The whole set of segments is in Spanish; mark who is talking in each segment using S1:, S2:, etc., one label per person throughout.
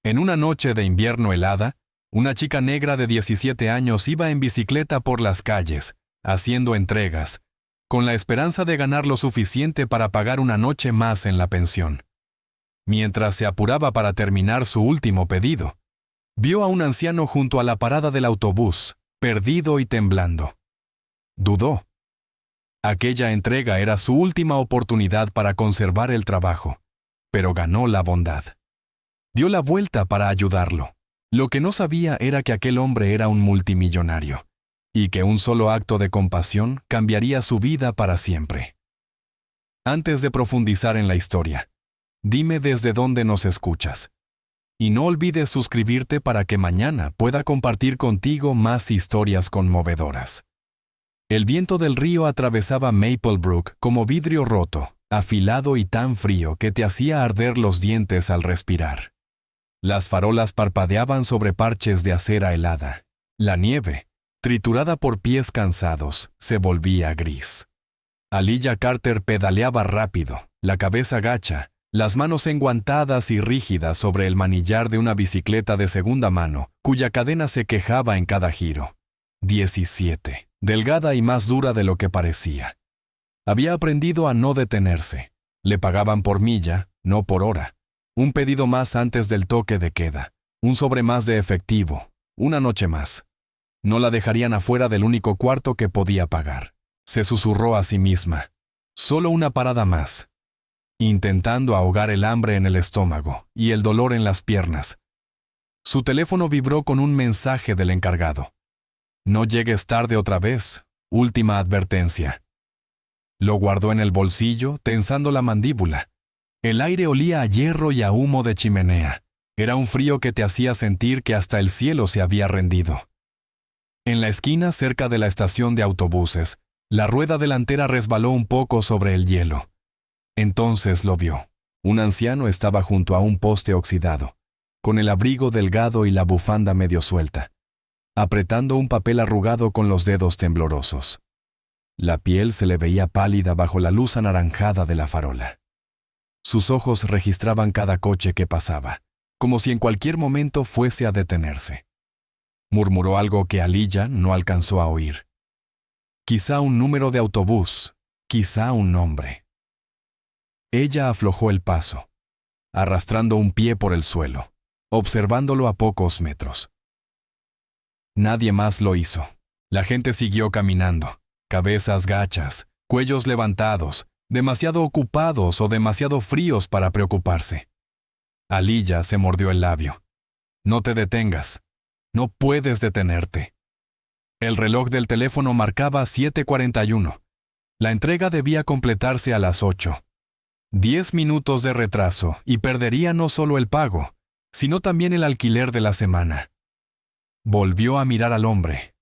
S1: En una noche de invierno helada, una chica negra de 17 años iba en bicicleta por las calles, haciendo entregas, con la esperanza de ganar lo suficiente para pagar una noche más en la pensión. Mientras se apuraba para terminar su último pedido, vio a un anciano junto a la parada del autobús, perdido y temblando. Dudó. Aquella entrega era su última oportunidad para conservar el trabajo, pero ganó la bondad. Dio la vuelta para ayudarlo. Lo que no sabía era que aquel hombre era un multimillonario, y que un solo acto de compasión cambiaría su vida para siempre. Antes de profundizar en la historia, dime desde dónde nos escuchas. Y no olvides suscribirte para que mañana pueda compartir contigo más historias conmovedoras. El viento del río atravesaba Maple Brook como vidrio roto, afilado y tan frío que te hacía arder los dientes al respirar. Las farolas parpadeaban sobre parches de acera helada. La nieve, triturada por pies cansados, se volvía gris. Aaliyah Carter pedaleaba rápido, la cabeza gacha, las manos enguantadas y rígidas sobre el manillar de una bicicleta de segunda mano, cuya cadena se quejaba en cada giro. 17. Delgada y más dura de lo que parecía. Había aprendido a no detenerse. Le pagaban por milla, no por hora. Un pedido más antes del toque de queda. Un sobre más de efectivo. Una noche más. No la dejarían afuera del único cuarto que podía pagar. Se susurró a sí misma. Solo una parada más. Intentando ahogar el hambre en el estómago y el dolor en las piernas. Su teléfono vibró con un mensaje del encargado. No llegues tarde otra vez. Última advertencia. Lo guardó en el bolsillo, tensando la mandíbula. El aire olía a hierro y a humo de chimenea. Era un frío que te hacía sentir que hasta el cielo se había rendido. En la esquina cerca de la estación de autobuses, la rueda delantera resbaló un poco sobre el hielo. Entonces lo vio. Un anciano estaba junto a un poste oxidado, con el abrigo delgado y la bufanda medio suelta, apretando un papel arrugado con los dedos temblorosos. La piel se le veía pálida bajo la luz anaranjada de la farola. Sus ojos registraban cada coche que pasaba, como si en cualquier momento fuese a detenerse. Murmuró algo que Aaliyah no alcanzó a oír. Quizá un número de autobús, quizá un nombre. Ella aflojó el paso, arrastrando un pie por el suelo, observándolo a pocos metros. Nadie más lo hizo. La gente siguió caminando, cabezas gachas, cuellos levantados, demasiado ocupados o demasiado fríos para preocuparse. Aaliyah se mordió el labio. No te detengas. No puedes detenerte. El reloj del teléfono marcaba 7:41. La entrega debía completarse a las 8. 10 minutos de retraso y perdería no solo el pago, sino también el alquiler de la semana. Volvió a mirar al hombre.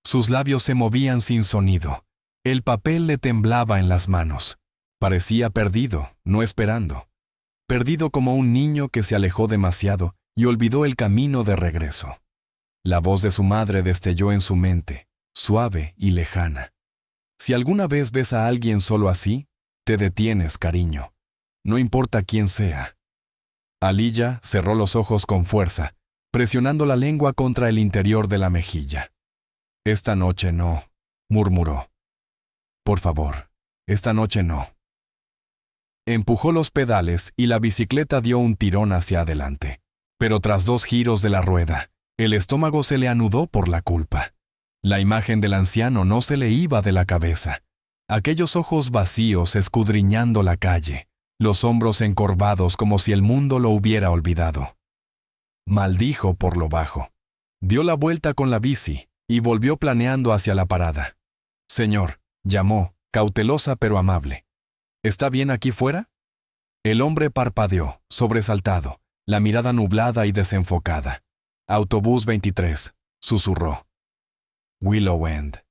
S1: Sus labios se movían sin sonido. El papel le temblaba en las manos. Parecía perdido, no esperando. Perdido como un niño que se alejó demasiado y olvidó el camino de regreso. La voz de su madre destelló en su mente, suave y lejana. Si alguna vez ves a alguien solo así, te detienes, cariño. No importa quién sea. Aaliyah cerró los ojos con fuerza, presionando la lengua contra el interior de la mejilla. Esta noche no, murmuró. Por favor, esta noche no. Empujó los pedales y la bicicleta dio un tirón hacia adelante. Pero tras 2 giros de la rueda, el estómago se le anudó por la culpa. La imagen del anciano no se le iba de la cabeza. Aquellos ojos vacíos escudriñando la calle, los hombros encorvados como si el mundo lo hubiera olvidado. Maldijo por lo bajo. Dio la vuelta con la bici y volvió planeando hacia la parada. Señor, llamó, cautelosa pero amable. ¿Está bien aquí fuera? El hombre parpadeó, sobresaltado, la mirada nublada y desenfocada. Autobús 23, susurró. Willow End.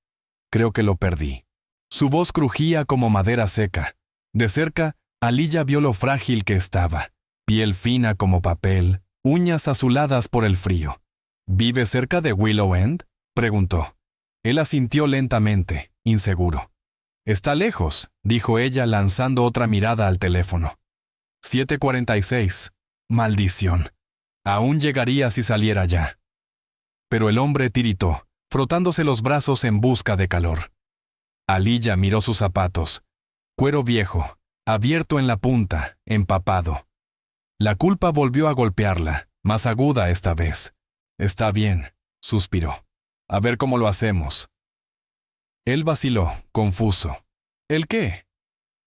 S1: Creo que lo perdí. Su voz crujía como madera seca. De cerca, Aaliyah vio lo frágil que estaba. Piel fina como papel, uñas azuladas por el frío. ¿Vive cerca de Willow End?, preguntó. Él asintió lentamente, inseguro. Está lejos, dijo ella lanzando otra mirada al teléfono. 7:46. Maldición. Aún llegaría si saliera ya. Pero el hombre tiritó, frotándose los brazos en busca de calor. Aliyah miró sus zapatos. Cuero viejo, abierto en la punta, empapado. La culpa volvió a golpearla, más aguda esta vez. Está bien, suspiró. A ver cómo lo hacemos. Él vaciló, confuso. ¿El qué?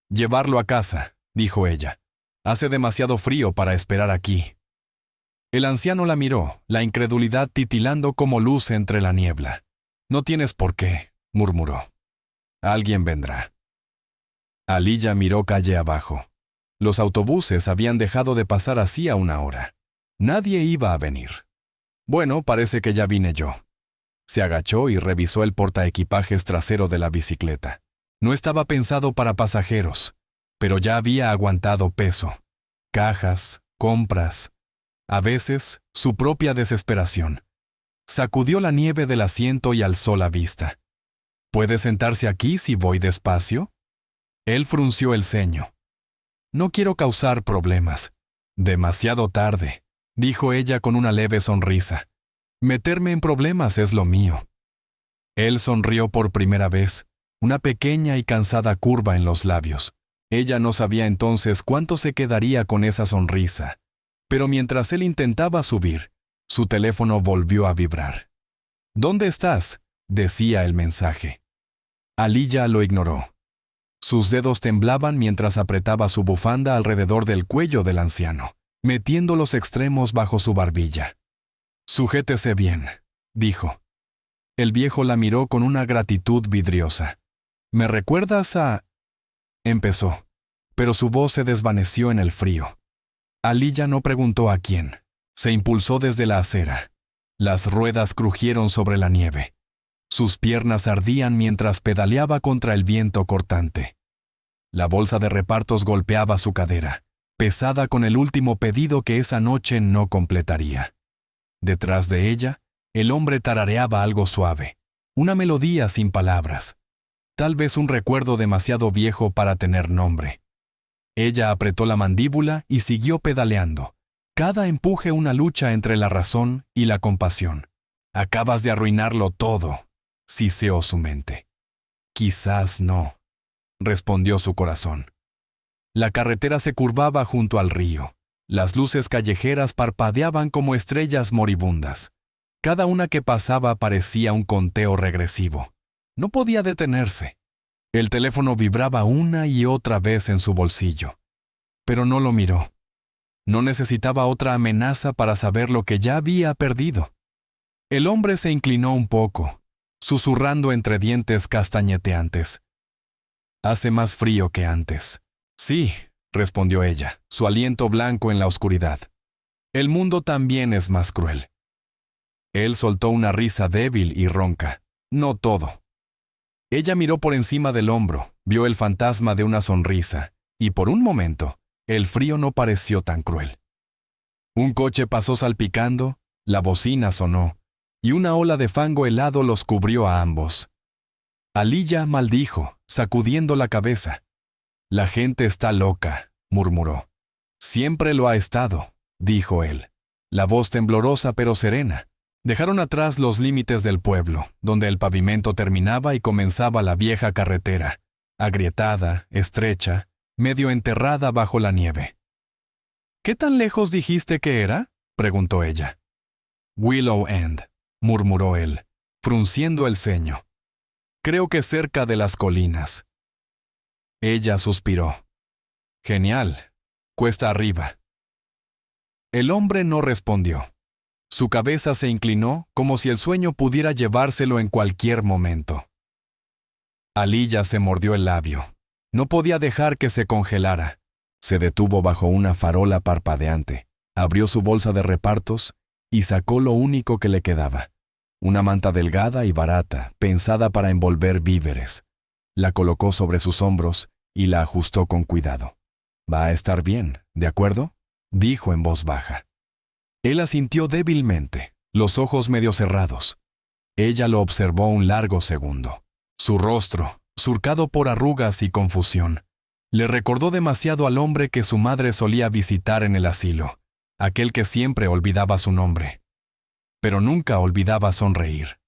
S1: Llevarlo a casa, dijo ella. Hace demasiado frío para esperar aquí. El anciano la miró, la incredulidad titilando como luz entre la niebla. No tienes por qué, murmuró. Alguien vendrá. Aliyah miró calle abajo. Los autobuses habían dejado de pasar hacía una hora. Nadie iba a venir. Bueno, parece que ya vine yo. Se agachó y revisó el portaequipajes trasero de la bicicleta. No estaba pensado para pasajeros, pero ya había aguantado peso. Cajas, compras, a veces su propia desesperación. Sacudió la nieve del asiento y alzó la vista. ¿Puede sentarse aquí si voy despacio? Él frunció el ceño. No quiero causar problemas. Demasiado tarde, dijo ella con una leve sonrisa. Meterme en problemas es lo mío. Él sonrió por primera vez, una pequeña y cansada curva en los labios. Ella no sabía entonces cuánto se quedaría con esa sonrisa. Pero mientras él intentaba subir, su teléfono volvió a vibrar. ¿Dónde estás?, decía el mensaje. Aliyah lo ignoró. Sus dedos temblaban mientras apretaba su bufanda alrededor del cuello del anciano, metiendo los extremos bajo su barbilla. «Sujétese bien», dijo. El viejo la miró con una gratitud vidriosa. «¿Me recuerdas a...?» empezó, pero su voz se desvaneció en el frío. Aliyah no preguntó a quién. Se impulsó desde la acera. Las ruedas crujieron sobre la nieve. Sus piernas ardían mientras pedaleaba contra el viento cortante. La bolsa de repartos golpeaba su cadera, pesada con el último pedido que esa noche no completaría. Detrás de ella, el hombre tarareaba algo suave, una melodía sin palabras, tal vez un recuerdo demasiado viejo para tener nombre. Ella apretó la mandíbula y siguió pedaleando. Cada empuje una lucha entre la razón y la compasión. «Acabas de arruinarlo todo», siseó su mente. «Quizás no», respondió su corazón. La carretera se curvaba junto al río. Las luces callejeras parpadeaban como estrellas moribundas. Cada una que pasaba parecía un conteo regresivo. No podía detenerse. El teléfono vibraba una y otra vez en su bolsillo. Pero no lo miró. No necesitaba otra amenaza para saber lo que ya había perdido. El hombre se inclinó un poco, susurrando entre dientes castañeteantes. «Hace más frío que antes». «Sí», respondió ella, su aliento blanco en la oscuridad. «El mundo también es más cruel». Él soltó una risa débil y ronca. «No todo». Ella miró por encima del hombro, vio el fantasma de una sonrisa, y por un momento, el frío no pareció tan cruel. Un coche pasó salpicando, la bocina sonó, y una ola de fango helado los cubrió a ambos. Aliyah maldijo, sacudiendo la cabeza. «La gente está loca», murmuró. «Siempre lo ha estado», dijo él, la voz temblorosa pero serena. Dejaron atrás los límites del pueblo, donde el pavimento terminaba y comenzaba la vieja carretera, agrietada, estrecha, medio enterrada bajo la nieve. «¿Qué tan lejos dijiste que era?», preguntó ella. «Willow End», murmuró él, frunciendo el ceño. «Creo que cerca de las colinas». Ella suspiró. «Genial. Cuesta arriba». El hombre no respondió. Su cabeza se inclinó como si el sueño pudiera llevárselo en cualquier momento. Aliyah se mordió el labio. No podía dejar que se congelara. Se detuvo bajo una farola parpadeante, abrió su bolsa de repartos y sacó lo único que le quedaba. Una manta delgada y barata, pensada para envolver víveres. La colocó sobre sus hombros y la ajustó con cuidado. «Va a estar bien, ¿de acuerdo?», dijo en voz baja. Él asintió débilmente, los ojos medio cerrados. Ella lo observó un largo segundo. Su rostro, surcado por arrugas y confusión, le recordó demasiado al hombre que su madre solía visitar en el asilo, aquel que siempre olvidaba su nombre, pero nunca olvidaba sonreír.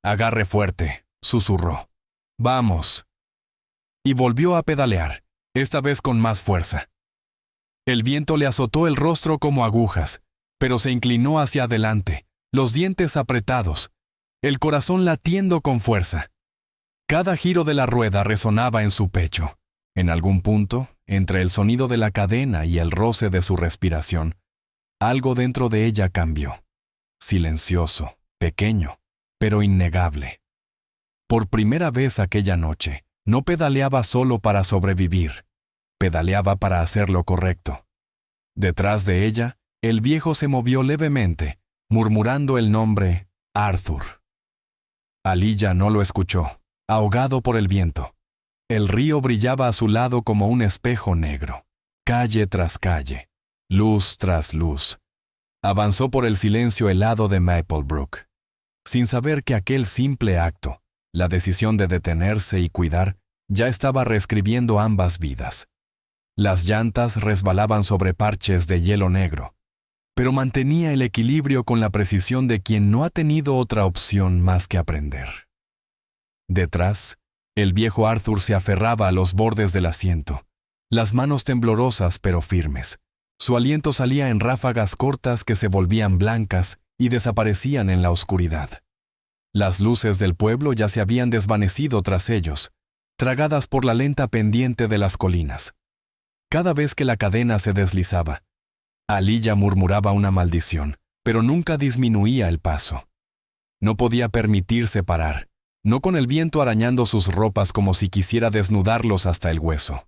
S1: «Agarre fuerte», susurró. «Vamos». Y volvió a pedalear, esta vez con más fuerza. El viento le azotó el rostro como agujas, pero se inclinó hacia adelante, los dientes apretados, el corazón latiendo con fuerza. Cada giro de la rueda resonaba en su pecho. En algún punto, entre el sonido de la cadena y el roce de su respiración, algo dentro de ella cambió. Silencioso, pequeño, pero innegable. Por primera vez aquella noche, no pedaleaba solo para sobrevivir, pedaleaba para hacer lo correcto. Detrás de ella, el viejo se movió levemente, murmurando el nombre Arthur. Aliyah no lo escuchó, ahogado por el viento. El río brillaba a su lado como un espejo negro, calle tras calle, luz tras luz. Avanzó por el silencio helado de Maplebrook, sin saber que aquel simple acto, la decisión de detenerse y cuidar, ya estaba reescribiendo ambas vidas. Las llantas resbalaban sobre parches de hielo negro, pero mantenía el equilibrio con la precisión de quien no ha tenido otra opción más que aprender. Detrás, el viejo Arthur se aferraba a los bordes del asiento, las manos temblorosas pero firmes. Su aliento salía en ráfagas cortas que se volvían blancas y desaparecían en la oscuridad. Las luces del pueblo ya se habían desvanecido tras ellos, tragadas por la lenta pendiente de las colinas. Cada vez que la cadena se deslizaba, Aliyah murmuraba una maldición, pero nunca disminuía el paso. No podía permitirse parar, no con el viento arañando sus ropas como si quisiera desnudarlos hasta el hueso.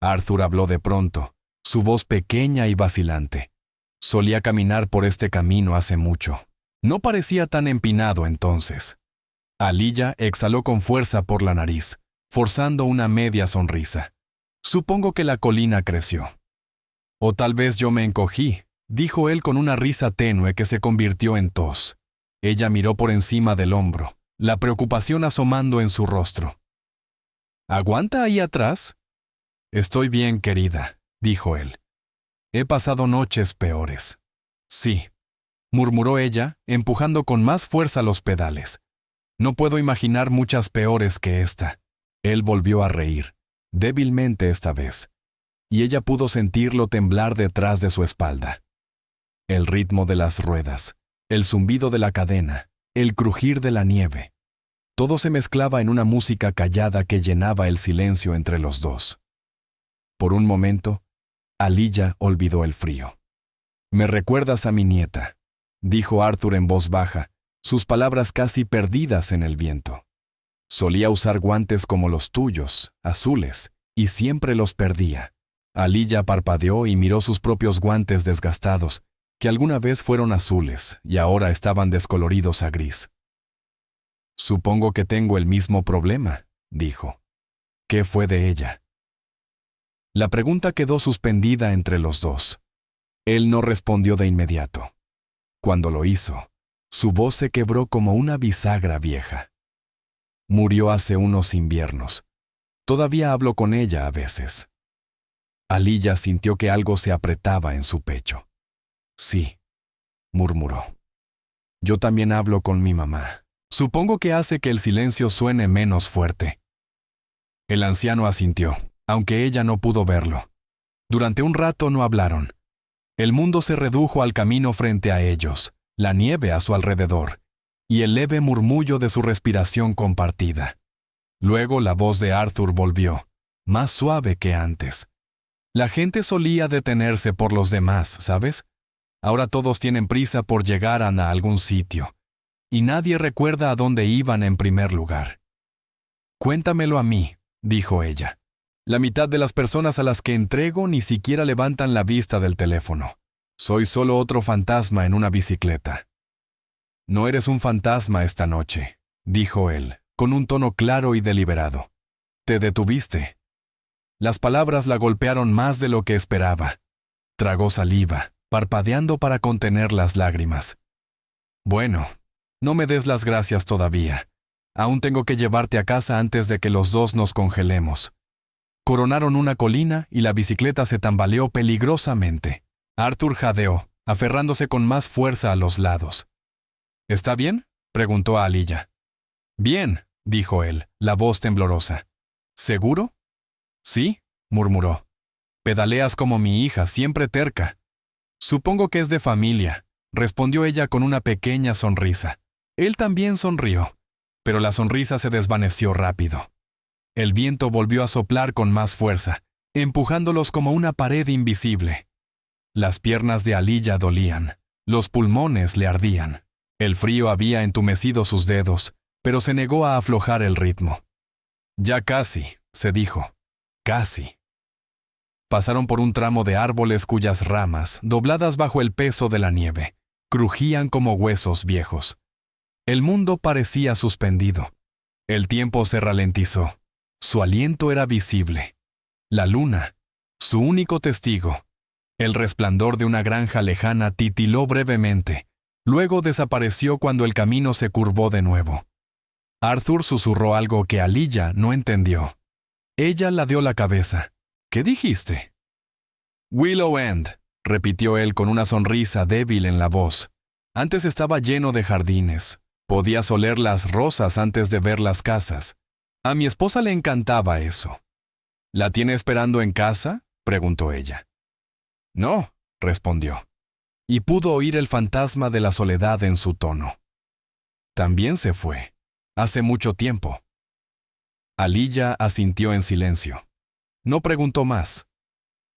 S1: Arthur habló de pronto, su voz pequeña y vacilante. Solía caminar por este camino hace mucho. No parecía tan empinado entonces. Aliyah exhaló con fuerza por la nariz, forzando una media sonrisa. Supongo que la colina creció. O tal vez yo me encogí, dijo él con una risa tenue que se convirtió en tos. Ella miró por encima del hombro, la preocupación asomando en su rostro. ¿Aguanta ahí atrás? Estoy bien, querida, dijo él. He pasado noches peores. Sí, murmuró ella, empujando con más fuerza los pedales. No puedo imaginar muchas peores que esta. Él volvió a reír, débilmente esta vez, y ella pudo sentirlo temblar detrás de su espalda. El ritmo de las ruedas, el zumbido de la cadena, el crujir de la nieve, todo se mezclaba en una música callada que llenaba el silencio entre los dos. Por un momento, Aliyah olvidó el frío. «Me recuerdas a mi nieta», dijo Arthur en voz baja, sus palabras casi perdidas en el viento. Solía usar guantes como los tuyos, azules, y siempre los perdía. Aliyah parpadeó y miró sus propios guantes desgastados, que alguna vez fueron azules y ahora estaban descoloridos a gris. «Supongo que tengo el mismo problema», dijo. «¿Qué fue de ella?» La pregunta quedó suspendida entre los dos. Él no respondió de inmediato. Cuando lo hizo, su voz se quebró como una bisagra vieja. Murió hace unos inviernos. Todavía hablo con ella a veces. Aliyah sintió que algo se apretaba en su pecho. «Sí», murmuró. «Yo también hablo con mi mamá. Supongo que hace que el silencio suene menos fuerte». El anciano asintió, aunque ella no pudo verlo. Durante un rato no hablaron. El mundo se redujo al camino frente a ellos, la nieve a su alrededor, y el leve murmullo de su respiración compartida. Luego la voz de Arthur volvió, más suave que antes. La gente solía detenerse por los demás, ¿sabes? Ahora todos tienen prisa por llegar a algún sitio, y nadie recuerda a dónde iban en primer lugar. «Cuéntamelo a mí», dijo ella. «La mitad de las personas a las que entrego ni siquiera levantan la vista del teléfono. Soy solo otro fantasma en una bicicleta». «No eres un fantasma esta noche», dijo él, con un tono claro y deliberado. «Te detuviste». Las palabras la golpearon más de lo que esperaba. Tragó saliva, parpadeando para contener las lágrimas. «Bueno, no me des las gracias todavía. Aún tengo que llevarte a casa antes de que los dos nos congelemos». Coronaron una colina y la bicicleta se tambaleó peligrosamente. Arthur jadeó, aferrándose con más fuerza a los lados. ¿Está bien?, preguntó a Aliyah. Bien, dijo él, la voz temblorosa. ¿Seguro? Sí, murmuró. Pedaleas como mi hija, siempre terca. Supongo que es de familia, respondió ella con una pequeña sonrisa. Él también sonrió, pero la sonrisa se desvaneció rápido. El viento volvió a soplar con más fuerza, empujándolos como una pared invisible. Las piernas de Aliyah dolían, los pulmones le ardían. El frío había entumecido sus dedos, pero se negó a aflojar el ritmo. Ya casi, se dijo. Casi. Pasaron por un tramo de árboles cuyas ramas, dobladas bajo el peso de la nieve, crujían como huesos viejos. El mundo parecía suspendido. El tiempo se ralentizó. Su aliento era visible. La luna, su único testigo. El resplandor de una granja lejana titiló brevemente. Luego desapareció cuando el camino se curvó de nuevo. Arthur susurró algo que Aliyah no entendió. Ella ladeó la cabeza. ¿Qué dijiste? Willow End, repitió él con una sonrisa débil en la voz. Antes estaba lleno de jardines. Podías oler las rosas antes de ver las casas. A mi esposa le encantaba eso. ¿La tiene esperando en casa?, preguntó ella. No, respondió. Y pudo oír el fantasma de la soledad en su tono. También se fue. Hace mucho tiempo. Aliyah asintió en silencio. No preguntó más.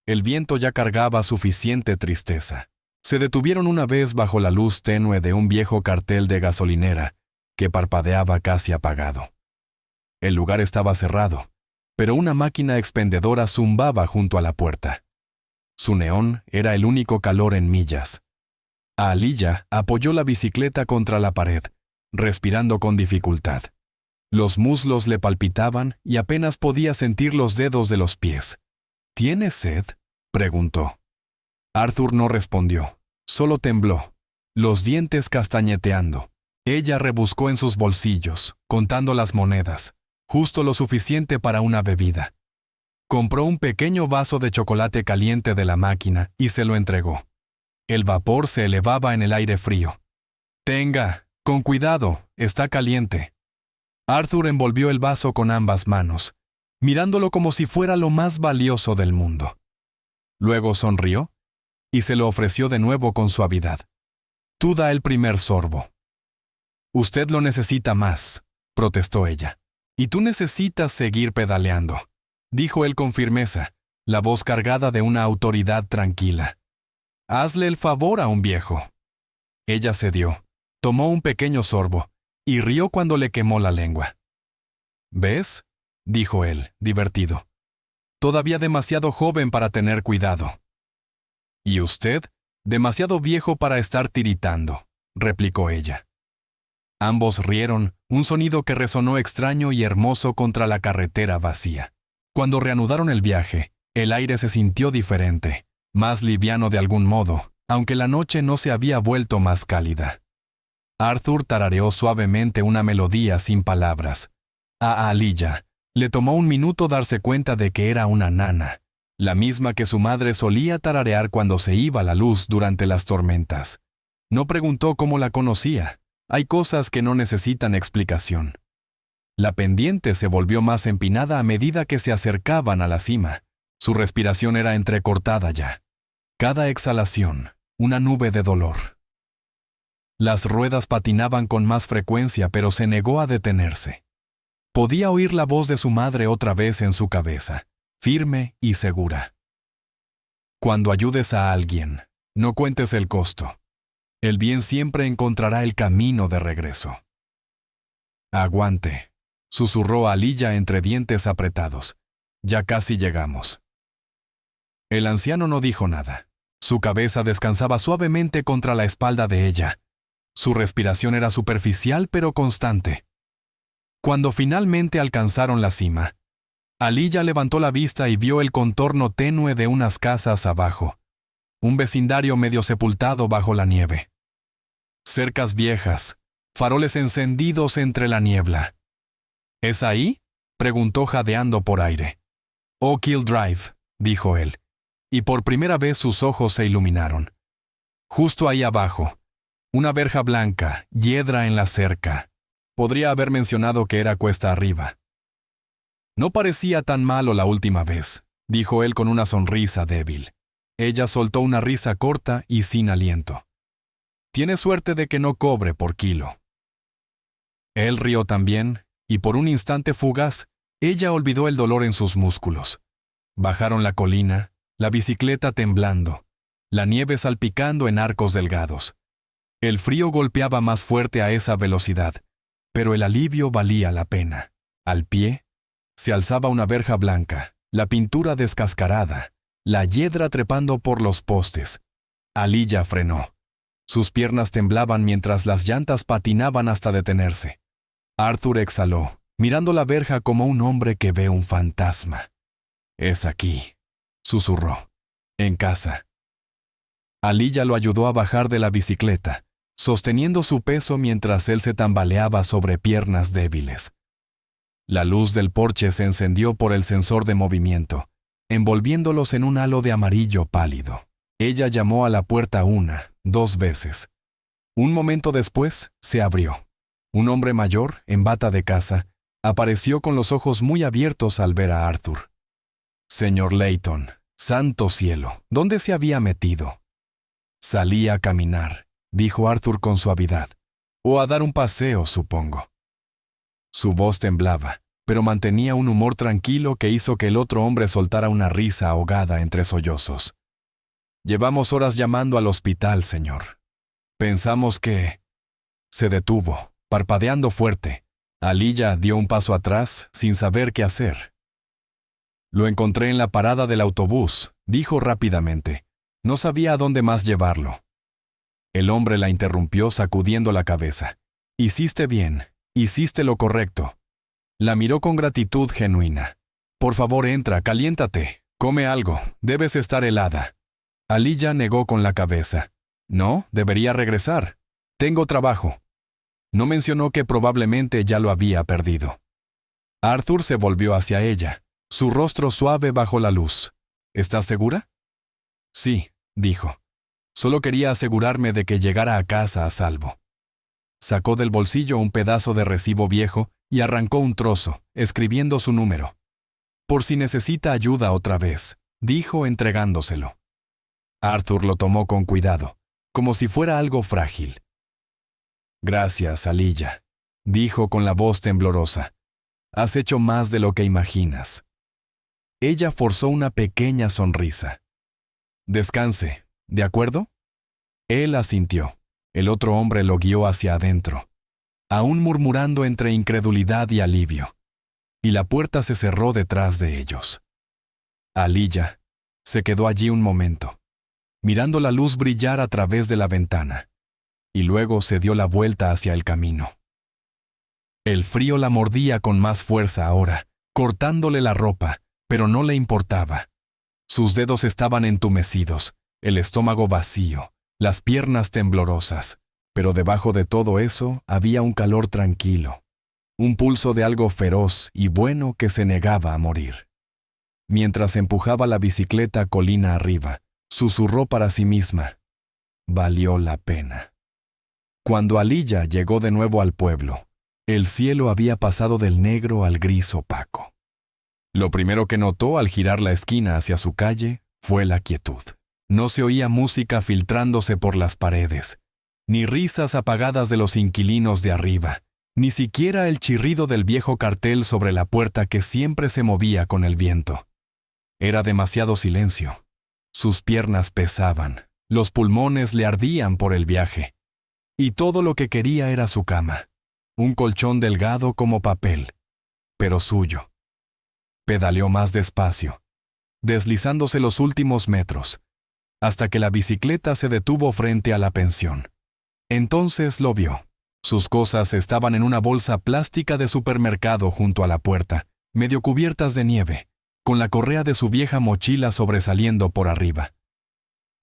S1: El viento ya cargaba suficiente tristeza. Se detuvieron una vez bajo la luz tenue de un viejo cartel de gasolinera que parpadeaba casi apagado. El lugar estaba cerrado, pero una máquina expendedora zumbaba junto a la puerta. Su neón era el único calor en millas. Aliyah apoyó la bicicleta contra la pared, respirando con dificultad. Los muslos le palpitaban y apenas podía sentir los dedos de los pies. ¿Tienes sed?, preguntó. Arthur no respondió, solo tembló, los dientes castañeteando. Ella rebuscó en sus bolsillos, contando las monedas, justo lo suficiente para una bebida. Compró un pequeño vaso de chocolate caliente de la máquina y se lo entregó. El vapor se elevaba en el aire frío. Tenga, con cuidado, está caliente. Arthur envolvió el vaso con ambas manos, mirándolo como si fuera lo más valioso del mundo. Luego sonrió y se lo ofreció de nuevo con suavidad. Tú da el primer sorbo. Usted lo necesita más, protestó ella. Y tú necesitas seguir pedaleando, dijo él con firmeza, la voz cargada de una autoridad tranquila. Hazle el favor a un viejo. Ella cedió, tomó un pequeño sorbo y rió cuando le quemó la lengua. ¿Ves?, dijo él, divertido. Todavía demasiado joven para tener cuidado. ¿Y usted? Demasiado viejo para estar tiritando, replicó ella. Ambos rieron, un sonido que resonó extraño y hermoso contra la carretera vacía. Cuando reanudaron el viaje, el aire se sintió diferente, más liviano de algún modo, aunque la noche no se había vuelto más cálida. Arthur tarareó suavemente una melodía sin palabras. A Aliyah le tomó un minuto darse cuenta de que era una nana, la misma que su madre solía tararear cuando se iba la luz durante las tormentas. No preguntó cómo la conocía. Hay cosas que no necesitan explicación. La pendiente se volvió más empinada a medida que se acercaban a la cima. Su respiración era entrecortada ya. Cada exhalación, una nube de dolor. Las ruedas patinaban con más frecuencia, pero se negó a detenerse. Podía oír la voz de su madre otra vez en su cabeza, firme y segura. Cuando ayudes a alguien, no cuentes el costo. El bien siempre encontrará el camino de regreso. Aguante, susurró Aliyah entre dientes apretados. Ya casi llegamos. El anciano no dijo nada. Su cabeza descansaba suavemente contra la espalda de ella. Su respiración era superficial pero constante. Cuando finalmente alcanzaron la cima, Aliyah levantó la vista y vio el contorno tenue de unas casas abajo, un vecindario medio sepultado bajo la nieve. Cercas viejas, faroles encendidos entre la niebla. ¿Es ahí?, preguntó jadeando por aire. Oak Hill Drive, dijo él. y por primera vez sus ojos se iluminaron. Justo ahí abajo, una verja blanca, hiedra en la cerca. Podría haber mencionado que era cuesta arriba. No parecía tan malo la última vez, dijo él con una sonrisa débil. Ella soltó una risa corta y sin aliento. Tiene suerte de que no cobre por kilo. Él rió también, y por un instante fugaz, ella olvidó el dolor en sus músculos. Bajaron la colina, la bicicleta temblando, la nieve salpicando en arcos delgados. El frío golpeaba más fuerte a esa velocidad, pero el alivio valía la pena. Al pie, se alzaba una verja blanca, la pintura descascarada, la hiedra trepando por los postes. Aliyah frenó. Sus piernas temblaban mientras las llantas patinaban hasta detenerse. Arthur exhaló, mirando la verja como un hombre que ve un fantasma. «Es aquí», susurró. «En casa». Aliyah lo ayudó a bajar de la bicicleta, sosteniendo su peso mientras él se tambaleaba sobre piernas débiles. La luz del porche se encendió por el sensor de movimiento, envolviéndolos en un halo de amarillo pálido. Ella llamó a la puerta 1, 2 veces. Un momento después, se abrió. Un hombre mayor, en bata de casa, apareció con los ojos muy abiertos al ver a Arthur. «Señor Layton, santo cielo, ¿dónde se había metido?» «Salí a caminar», dijo Arthur con suavidad. «O a dar un paseo, supongo». Su voz temblaba, pero mantenía un humor tranquilo que hizo que el otro hombre soltara una risa ahogada entre sollozos. «Llevamos horas llamando al hospital, señor. Pensamos que...» Se detuvo, parpadeando fuerte. Aliyah dio un paso atrás, sin saber qué hacer. «Lo encontré en la parada del autobús», dijo rápidamente. No sabía a dónde más llevarlo. El hombre la interrumpió sacudiendo la cabeza. «Hiciste bien, hiciste lo correcto». La miró con gratitud genuina. «Por favor, entra, caliéntate, come algo, debes estar helada». Aliyah negó con la cabeza. «No, debería regresar. Tengo trabajo». No mencionó que probablemente ya lo había perdido. Arthur se volvió hacia ella, su rostro suave bajo la luz. «¿Estás segura?» «Sí», dijo. «Solo quería asegurarme de que llegara a casa a salvo». Sacó del bolsillo un pedazo de recibo viejo y arrancó un trozo, escribiendo su número. «Por si necesita ayuda otra vez», dijo entregándoselo. Arthur lo tomó con cuidado, como si fuera algo frágil. «Gracias, Aliyah», dijo con la voz temblorosa. «Has hecho más de lo que imaginas». Ella forzó una pequeña sonrisa. «Descanse, ¿de acuerdo?» Él asintió. El otro hombre lo guió hacia adentro, aún murmurando entre incredulidad y alivio, y la puerta se cerró detrás de ellos. Aliyah se quedó allí un momento, mirando la luz brillar a través de la ventana, y luego se dio la vuelta hacia el camino. El frío la mordía con más fuerza ahora, cortándole la ropa, pero no le importaba. Sus dedos estaban entumecidos, el estómago vacío, las piernas temblorosas, pero debajo de todo eso había un calor tranquilo, un pulso de algo feroz y bueno que se negaba a morir. Mientras empujaba la bicicleta colina arriba, susurró para sí misma: «Valió la pena». Cuando Aliyah llegó de nuevo al pueblo, el cielo había pasado del negro al gris opaco. Lo primero que notó al girar la esquina hacia su calle fue la quietud. No se oía música filtrándose por las paredes, ni risas apagadas de los inquilinos de arriba, ni siquiera el chirrido del viejo cartel sobre la puerta que siempre se movía con el viento. Era demasiado silencio. Sus piernas pesaban, los pulmones le ardían por el viaje. Y todo lo que quería era su cama, un colchón delgado como papel, pero suyo. Pedaleó más despacio, deslizándose los últimos metros, hasta que la bicicleta se detuvo frente a la pensión. Entonces lo vio. Sus cosas estaban en una bolsa plástica de supermercado junto a la puerta, medio cubiertas de nieve, con la correa de su vieja mochila sobresaliendo por arriba.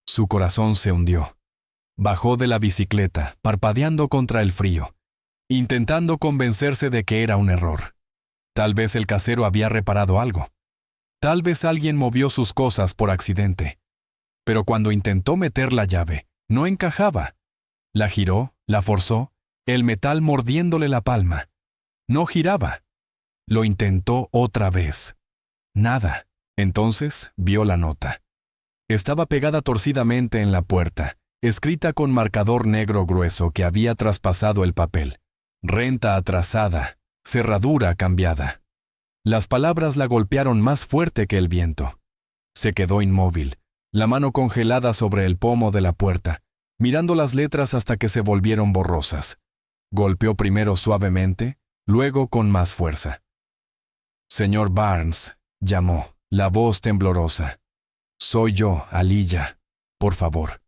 S1: Su corazón se hundió. Bajó de la bicicleta, parpadeando contra el frío, intentando convencerse de que era un error. Tal vez el casero había reparado algo. Tal vez alguien movió sus cosas por accidente. Pero cuando intentó meter la llave, no encajaba. La giró, la forzó, el metal mordiéndole la palma. No giraba. Lo intentó otra vez. Nada. Entonces vio la nota. Estaba pegada torcidamente en la puerta, escrita con marcador negro grueso que había traspasado el papel. Renta atrasada, cerradura cambiada. Las palabras la golpearon más fuerte que el viento. Se quedó inmóvil, la mano congelada sobre el pomo de la puerta, mirando las letras hasta que se volvieron borrosas. Golpeó primero suavemente, luego con más fuerza. «Señor Barnes», llamó, la voz temblorosa. «Soy yo, Aliyah. Por favor,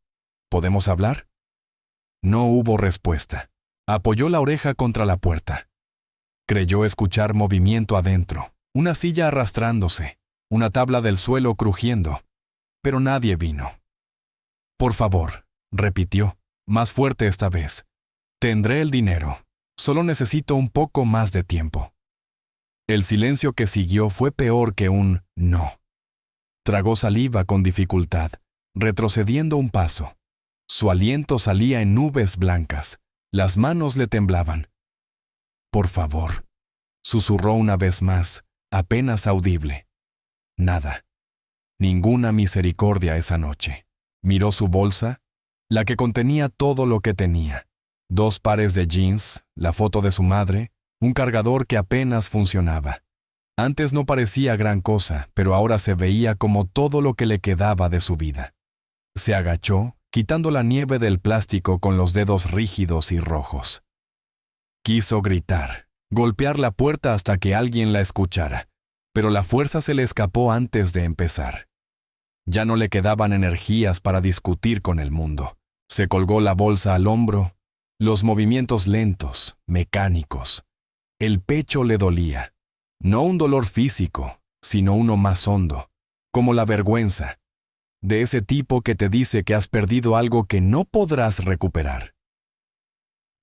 S1: ¿podemos hablar?» No hubo respuesta. Apoyó la oreja contra la puerta. Creyó escuchar movimiento adentro, una silla arrastrándose, una tabla del suelo crujiendo, pero nadie vino. «Por favor», repitió, más fuerte esta vez. «Tendré el dinero. Solo necesito un poco más de tiempo». El silencio que siguió fue peor que un no. Tragó saliva con dificultad, retrocediendo un paso. Su aliento salía en nubes blancas. Las manos le temblaban. «Por favor», susurró una vez más, apenas audible. Nada. Ninguna misericordia esa noche. Miró su bolsa, la que contenía todo lo que tenía. 2 pares de jeans, la foto de su madre, un cargador que apenas funcionaba. Antes no parecía gran cosa, pero ahora se veía como todo lo que le quedaba de su vida. Se agachó, quitando la nieve del plástico con los dedos rígidos y rojos. Quiso gritar, golpear la puerta hasta que alguien la escuchara, pero la fuerza se le escapó antes de empezar. Ya no le quedaban energías para discutir con el mundo. Se colgó la bolsa al hombro, los movimientos lentos, mecánicos. El pecho le dolía. No un dolor físico, sino uno más hondo, como la vergüenza, de ese tipo que te dice que has perdido algo que no podrás recuperar.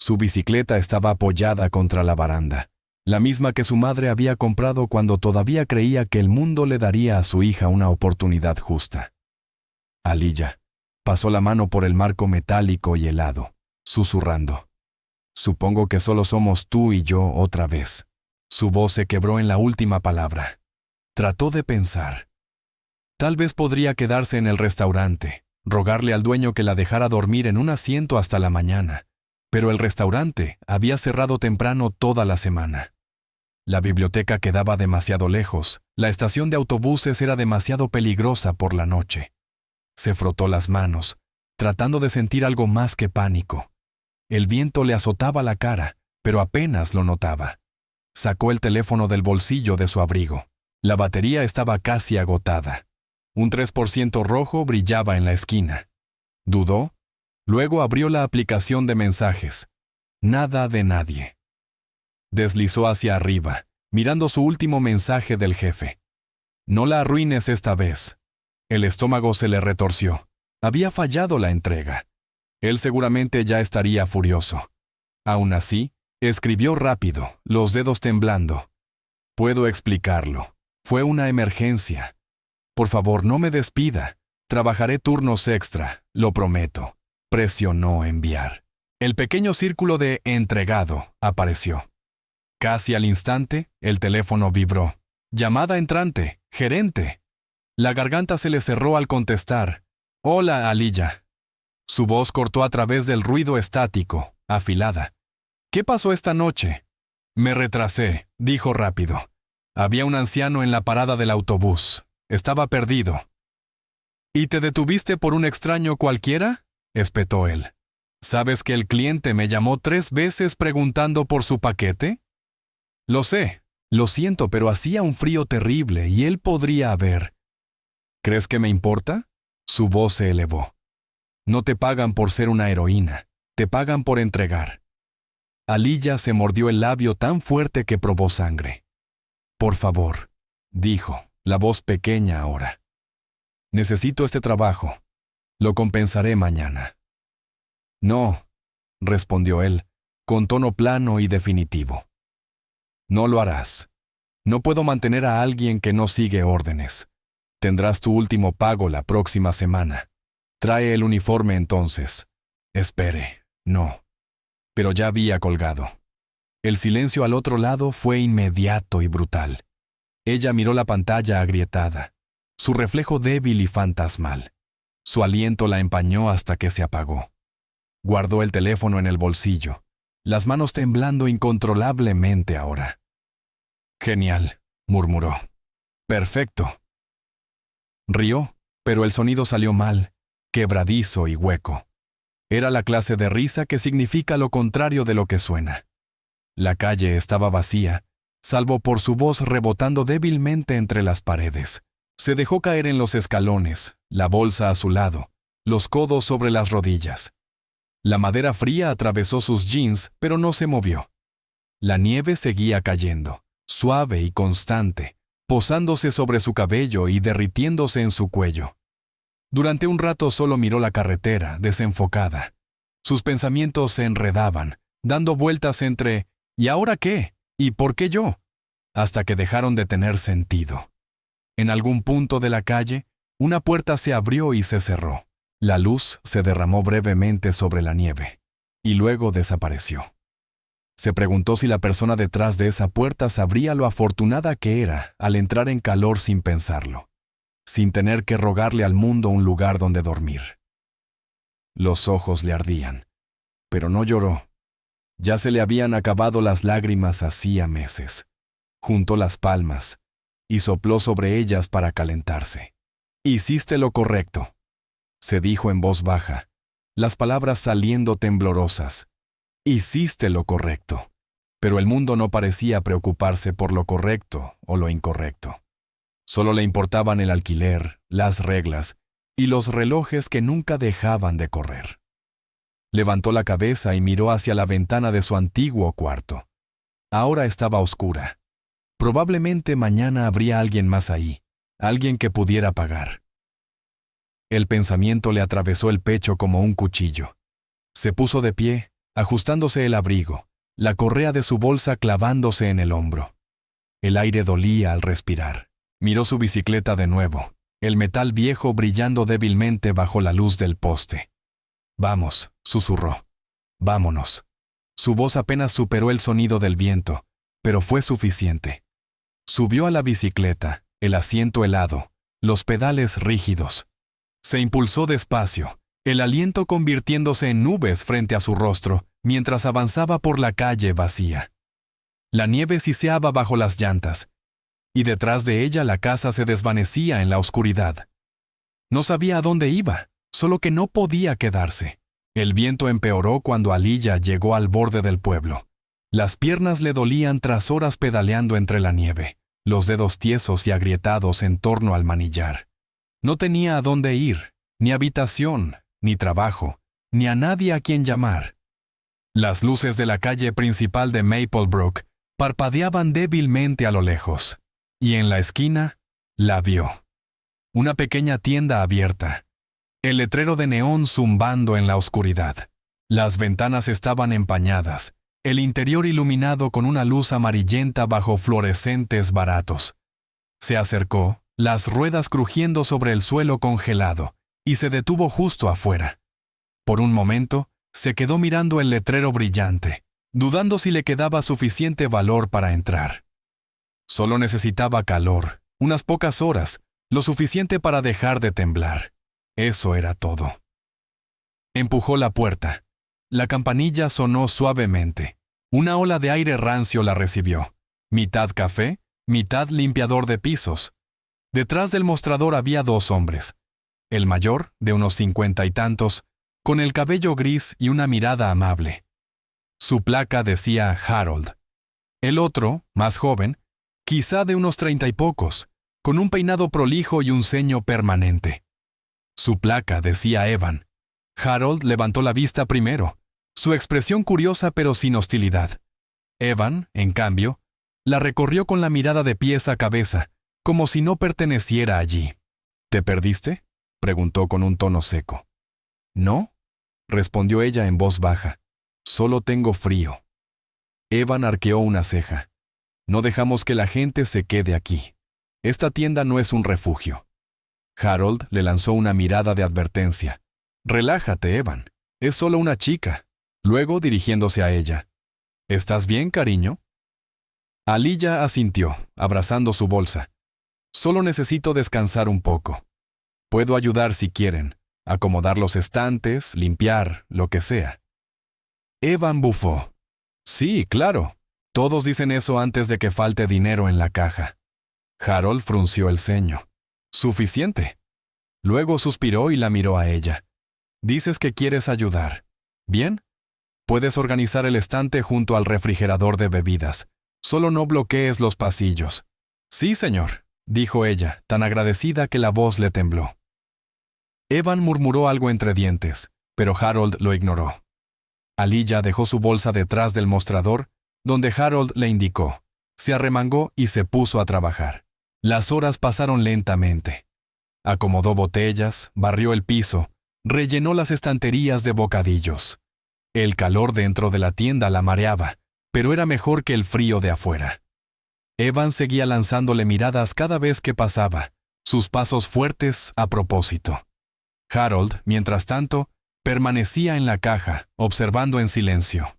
S1: Su bicicleta estaba apoyada contra la baranda, la misma que su madre había comprado cuando todavía creía que el mundo le daría a su hija una oportunidad justa. Aliyah pasó la mano por el marco metálico y helado, susurrando. «Supongo que solo somos tú y yo otra vez». Su voz se quebró en la última palabra. Trató de pensar. Tal vez podría quedarse en el restaurante, rogarle al dueño que la dejara dormir en un asiento hasta la mañana, pero el restaurante había cerrado temprano toda la semana. La biblioteca quedaba demasiado lejos, la estación de autobuses era demasiado peligrosa por la noche. Se frotó las manos, tratando de sentir algo más que pánico. El viento le azotaba la cara, pero apenas lo notaba. Sacó el teléfono del bolsillo de su abrigo. La batería estaba casi agotada. Un 3% rojo brillaba en la esquina. Dudó. Luego abrió la aplicación de mensajes. Nada de nadie. Deslizó hacia arriba, mirando su último mensaje del jefe. «No la arruines esta vez». El estómago se le retorció. Había fallado la entrega. Él seguramente ya estaría furioso. Aún así, escribió rápido, los dedos temblando. «Puedo explicarlo. Fue una emergencia. Por favor, no me despida. Trabajaré turnos extra, lo prometo». Presionó enviar. El pequeño círculo de entregado apareció. Casi al instante, el teléfono vibró. «Llamada entrante, gerente». La garganta se le cerró al contestar. «Hola, Aliyah». Su voz cortó a través del ruido estático, afilada. «¿Qué pasó esta noche?» «Me retrasé», dijo rápido. «Había un anciano en la parada del autobús. Estaba perdido». «¿Y te detuviste por un extraño cualquiera?», espetó él. «¿Sabes que el cliente me llamó 3 veces preguntando por su paquete?» «Lo sé. Lo siento, pero hacía un frío terrible y él podría haber». «¿Crees que me importa?». Su voz se elevó. «No te pagan por ser una heroína. Te pagan por entregar». Aliyah se mordió el labio tan fuerte que probó sangre. «Por favor», dijo, la voz pequeña ahora. «Necesito este trabajo. Lo compensaré mañana». «No», respondió él, con tono plano y definitivo. «No lo harás. No puedo mantener a alguien que no sigue órdenes. Tendrás tu último pago la próxima semana». Trae el uniforme entonces. Espere, no. Pero ya había colgado. El silencio al otro lado fue inmediato y brutal. Ella miró la pantalla agrietada, su reflejo débil y fantasmal. Su aliento la empañó hasta que se apagó. Guardó el teléfono en el bolsillo, las manos temblando incontrolablemente ahora. Genial, murmuró. Perfecto. Rió, pero el sonido salió mal, quebradizo y hueco. Era la clase de risa que significa lo contrario de lo que suena. La calle estaba vacía, salvo por su voz rebotando débilmente entre las paredes. Se dejó caer en los escalones, la bolsa a su lado, los codos sobre las rodillas. La madera fría atravesó sus jeans, pero no se movió. La nieve seguía cayendo, suave y constante, posándose sobre su cabello y derritiéndose en su cuello. Durante un rato solo miró la carretera, desenfocada. Sus pensamientos se enredaban, dando vueltas entre ¿y ahora qué? ¿Y por qué yo? Hasta que dejaron de tener sentido. En algún punto de la calle, una puerta se abrió y se cerró. La luz se derramó brevemente sobre la nieve, y luego desapareció. Se preguntó si la persona detrás de esa puerta sabría lo afortunada que era al entrar en calor sin pensarlo, sin tener que rogarle al mundo un lugar donde dormir. Los ojos le ardían, pero no lloró. Ya se le habían acabado las lágrimas hacía meses. Juntó las palmas y sopló sobre ellas para calentarse. «Hiciste lo correcto», se dijo en voz baja, las palabras saliendo temblorosas. «Hiciste lo correcto». Pero el mundo no parecía preocuparse por lo correcto o lo incorrecto. Solo le importaban el alquiler, las reglas y los relojes que nunca dejaban de correr. Levantó la cabeza y miró hacia la ventana de su antiguo cuarto. Ahora estaba oscura. Probablemente mañana habría alguien más ahí, alguien que pudiera pagar. El pensamiento le atravesó el pecho como un cuchillo. Se puso de pie, ajustándose el abrigo, la correa de su bolsa clavándose en el hombro. El aire dolía al respirar. Miró su bicicleta de nuevo, el metal viejo brillando débilmente bajo la luz del poste. «Vamos», susurró. «Vámonos». Su voz apenas superó el sonido del viento, pero fue suficiente. Subió a la bicicleta, el asiento helado, los pedales rígidos. Se impulsó despacio, el aliento convirtiéndose en nubes frente a su rostro, mientras avanzaba por la calle vacía. La nieve siseaba bajo las llantas, y detrás de ella la casa se desvanecía en la oscuridad. No sabía a dónde iba, solo que no podía quedarse. El viento empeoró cuando Aliyah llegó al borde del pueblo. Las piernas le dolían tras horas pedaleando entre la nieve, los dedos tiesos y agrietados en torno al manillar. No tenía a dónde ir, ni habitación, ni trabajo, ni a nadie a quien llamar. Las luces de la calle principal de Maplebrook parpadeaban débilmente a lo lejos, y en la esquina la vio. Una pequeña tienda abierta. El letrero de neón zumbando en la oscuridad. Las ventanas estaban empañadas, el interior iluminado con una luz amarillenta bajo fluorescentes baratos. Se acercó, las ruedas crujiendo sobre el suelo congelado, y se detuvo justo afuera. Por un momento, se quedó mirando el letrero brillante, dudando si le quedaba suficiente valor para entrar. Solo necesitaba calor, unas pocas horas, lo suficiente para dejar de temblar. Eso era todo. Empujó la puerta. La campanilla sonó suavemente. Una ola de aire rancio la recibió. Mitad café, mitad limpiador de pisos. Detrás del mostrador había dos hombres. El mayor, de unos 50 y tantos, con el cabello gris y una mirada amable. Su placa decía Harold. El otro, más joven, quizá de unos 30 y pocos, con un peinado prolijo y un ceño permanente. Su placa decía Evan. Harold levantó la vista primero, su expresión curiosa pero sin hostilidad. Evan, en cambio, la recorrió con la mirada de pies a cabeza, como si no perteneciera allí. «¿Te perdiste?», preguntó con un tono seco. «¿No?», respondió ella en voz baja. «Solo tengo frío». Evan arqueó una ceja. «No dejamos que la gente se quede aquí. Esta tienda no es un refugio». Harold le lanzó una mirada de advertencia, Relájate, Evan. Es solo una chica. Luego, dirigiéndose a ella. ¿Estás bien, cariño? Aliyah asintió, abrazando su bolsa. Solo necesito descansar un poco. Puedo ayudar si quieren. Acomodar los estantes, limpiar, lo que sea. Evan bufó. Sí, claro. Todos dicen eso antes de que falte dinero en la caja. Harold frunció el ceño. Suficiente. Luego suspiró y la miró a ella. Dices que quieres ayudar. Bien. Puedes organizar el estante junto al refrigerador de bebidas. Solo no bloquees los pasillos. Sí, señor, dijo ella, tan agradecida que la voz le tembló. Evan murmuró algo entre dientes, pero Harold lo ignoró. Aliyah dejó su bolsa detrás del mostrador, donde Harold le indicó. Se arremangó y se puso a trabajar. Las horas pasaron lentamente. Acomodó botellas, barrió el piso, rellenó las estanterías de bocadillos. El calor dentro de la tienda la mareaba, pero era mejor que el frío de afuera. Evan seguía lanzándole miradas cada vez que pasaba, sus pasos fuertes a propósito. Harold, mientras tanto, permanecía en la caja, observando en silencio.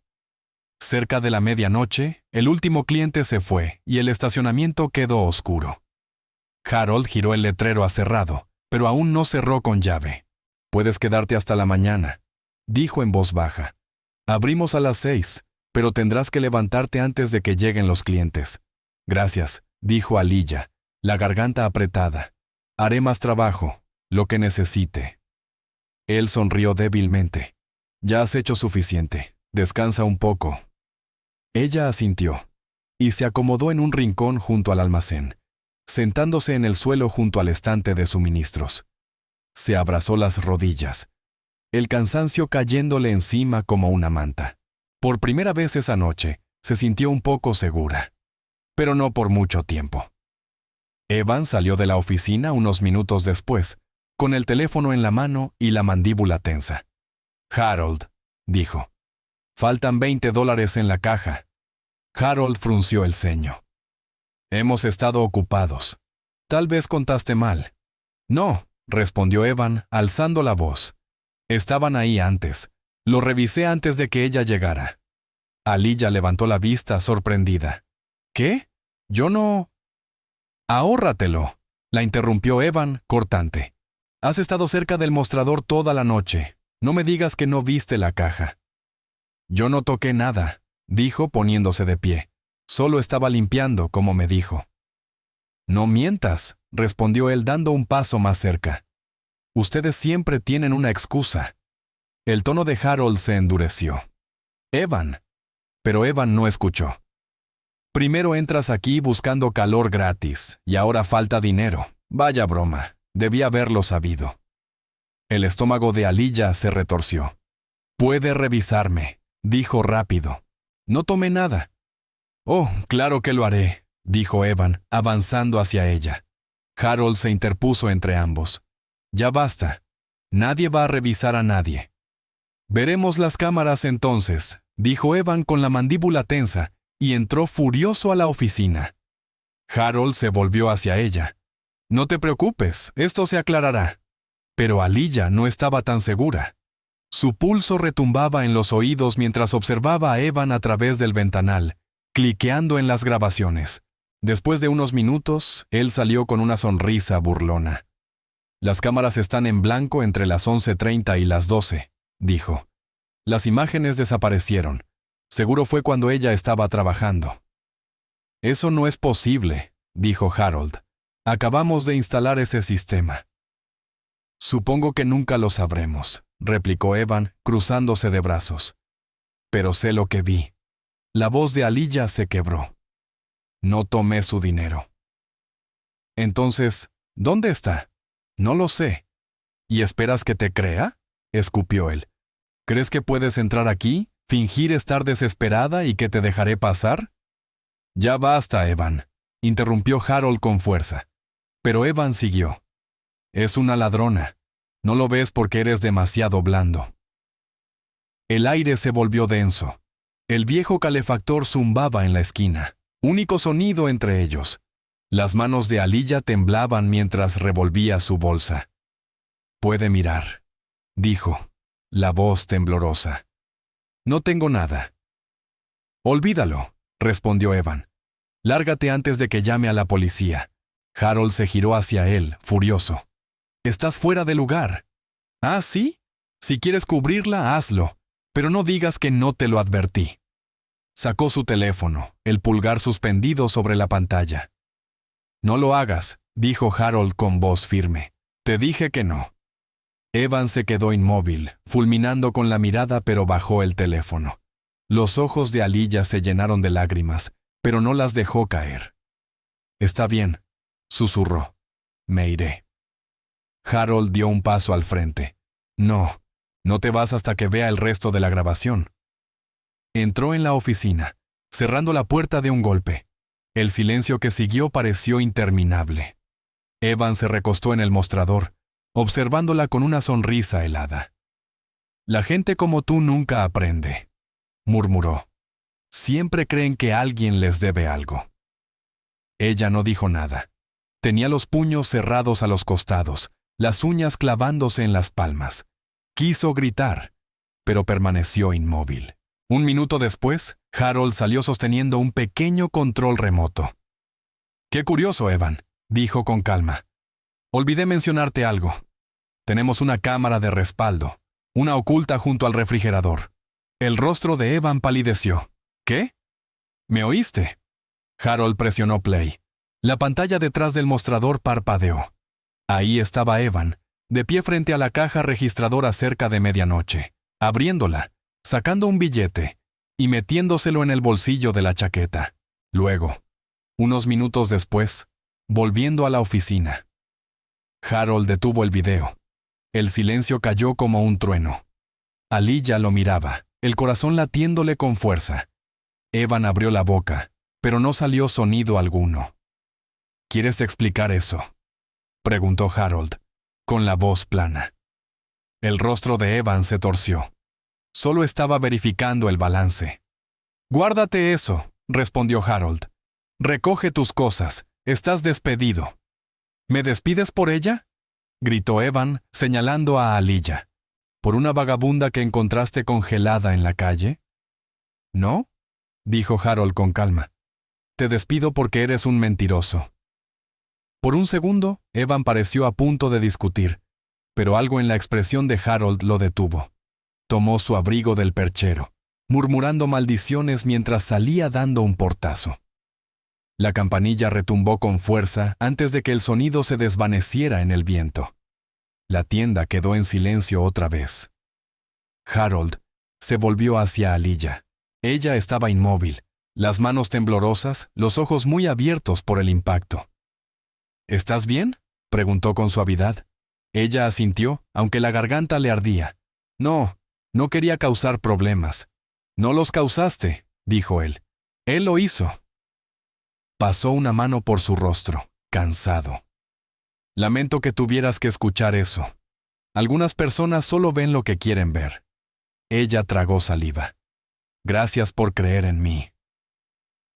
S1: Cerca de la medianoche, el último cliente se fue y el estacionamiento quedó oscuro. Harold giró el letrero a cerrado, pero aún no cerró con llave. Puedes quedarte hasta la mañana, dijo en voz baja. Abrimos a las 6, pero tendrás que levantarte antes de que lleguen los clientes. Gracias, dijo Aliyah, la garganta apretada. Haré más trabajo, lo que necesite. Él sonrió débilmente. Ya has hecho suficiente. Descansa un poco. Ella asintió, y se acomodó en un rincón junto al almacén, sentándose en el suelo junto al estante de suministros. Se abrazó las rodillas, el cansancio cayéndole encima como una manta. Por primera vez esa noche, se sintió un poco segura, pero no por mucho tiempo. Evan salió de la oficina unos minutos después, con el teléfono en la mano y la mandíbula tensa. Harold, dijo. Faltan $20 en la caja. Harold frunció el ceño. Hemos estado ocupados. Tal vez contaste mal. No, respondió Evan, alzando la voz. Estaban ahí antes. Lo revisé antes de que ella llegara. Aliyah levantó la vista, sorprendida. ¿Qué? Yo no... Ahórratelo, la interrumpió Evan, cortante. Has estado cerca del mostrador toda la noche. No me digas que no viste la caja. Yo no toqué nada, dijo poniéndose de pie. Solo estaba limpiando, como me dijo. No mientas, respondió él dando un paso más cerca. Ustedes siempre tienen una excusa. El tono de Harold se endureció. Evan. Pero Evan no escuchó. Primero entras aquí buscando calor gratis, y ahora falta dinero. Vaya broma. Debía haberlo sabido. El estómago de Aliyah se retorció. Puede revisarme, dijo rápido. No tomé nada. Oh, claro que lo haré, dijo Evan, avanzando hacia ella. Harold se interpuso entre ambos. Ya basta. Nadie va a revisar a nadie. Veremos las cámaras entonces, dijo Evan con la mandíbula tensa, y entró furioso a la oficina. Harold se volvió hacia ella. No te preocupes, esto se aclarará. Pero Aliyah no estaba tan segura. Su pulso retumbaba en los oídos mientras observaba a Evan a través del ventanal, cliqueando en las grabaciones. Después de unos minutos, él salió con una sonrisa burlona. Las cámaras están en blanco entre las 11:30 y las 12, dijo. Las imágenes desaparecieron. Seguro fue cuando ella estaba trabajando. Eso no es posible, dijo Harold. Acabamos de instalar ese sistema. Supongo que nunca lo sabremos, replicó Evan, cruzándose de brazos. Pero sé lo que vi. La voz de Aliyah se quebró. No tomé su dinero. Entonces, ¿dónde está? No lo sé. ¿Y esperas que te crea? Escupió él. ¿Crees que puedes entrar aquí, fingir estar desesperada y que te dejaré pasar? Ya basta, Evan, interrumpió Harold con fuerza. Pero Evan siguió. Es una ladrona. No lo ves porque eres demasiado blando. El aire se volvió denso. El viejo calefactor zumbaba en la esquina, único sonido entre ellos. Las manos de Aliyah temblaban mientras revolvía su bolsa. Puede mirar, dijo, la voz temblorosa. No tengo nada. Olvídalo, respondió Evan. Lárgate antes de que llame a la policía. Harold se giró hacia él, furioso. Estás fuera de lugar. ¿Ah, sí? Si quieres cubrirla, hazlo, pero no digas que no te lo advertí. Sacó su teléfono, el pulgar suspendido sobre la pantalla. No lo hagas, dijo Harold con voz firme. Te dije que no. Evan se quedó inmóvil, fulminando con la mirada, pero bajó el teléfono. Los ojos de Aliyah se llenaron de lágrimas, pero no las dejó caer. Está bien, susurró. Me iré. Harold dio un paso al frente. No, no te vas hasta que vea el resto de la grabación. Entró en la oficina, cerrando la puerta de un golpe. El silencio que siguió pareció interminable. Evan se recostó en el mostrador, observándola con una sonrisa helada. La gente como tú nunca aprende, murmuró. Siempre creen que alguien les debe algo. Ella no dijo nada. Tenía los puños cerrados a los costados, las uñas clavándose en las palmas. Quiso gritar, pero permaneció inmóvil. Un minuto después, Harold salió sosteniendo un pequeño control remoto. «Qué curioso, Evan», dijo con calma. «Olvidé mencionarte algo. Tenemos una cámara de respaldo, una oculta junto al refrigerador». El rostro de Evan palideció. «¿Qué? ¿Me oíste?» Harold presionó play. La pantalla detrás del mostrador parpadeó. Ahí estaba Evan, de pie frente a la caja registradora cerca de medianoche, abriéndola, sacando un billete y metiéndoselo en el bolsillo de la chaqueta. Luego, unos minutos después, volviendo a la oficina. Harold detuvo el video. El silencio cayó como un trueno. Aliyah lo miraba, el corazón latiéndole con fuerza. Evan abrió la boca, pero no salió sonido alguno. ¿Quieres explicar eso?, preguntó Harold, con la voz plana. El rostro de Evan se torció. Solo estaba verificando el balance. «Guárdate eso», respondió Harold. «Recoge tus cosas. Estás despedido». «¿Me despides por ella?», gritó Evan, señalando a Aliyah. «¿Por una vagabunda que encontraste congelada en la calle?». «No», dijo Harold con calma. «Te despido porque eres un mentiroso». Por un segundo, Evan pareció a punto de discutir, pero algo en la expresión de Harold lo detuvo. Tomó su abrigo del perchero, murmurando maldiciones mientras salía dando un portazo. La campanilla retumbó con fuerza antes de que el sonido se desvaneciera en el viento. La tienda quedó en silencio otra vez. Harold se volvió hacia Aliyah. Ella estaba inmóvil, las manos temblorosas, los ojos muy abiertos por el impacto. «¿Estás bien?», preguntó con suavidad. Ella asintió, aunque la garganta le ardía. «No, no quería causar problemas». «No los causaste», dijo él. «Él lo hizo». Pasó una mano por su rostro, cansado. «Lamento que tuvieras que escuchar eso. Algunas personas solo ven lo que quieren ver». Ella tragó saliva. «Gracias por creer en mí».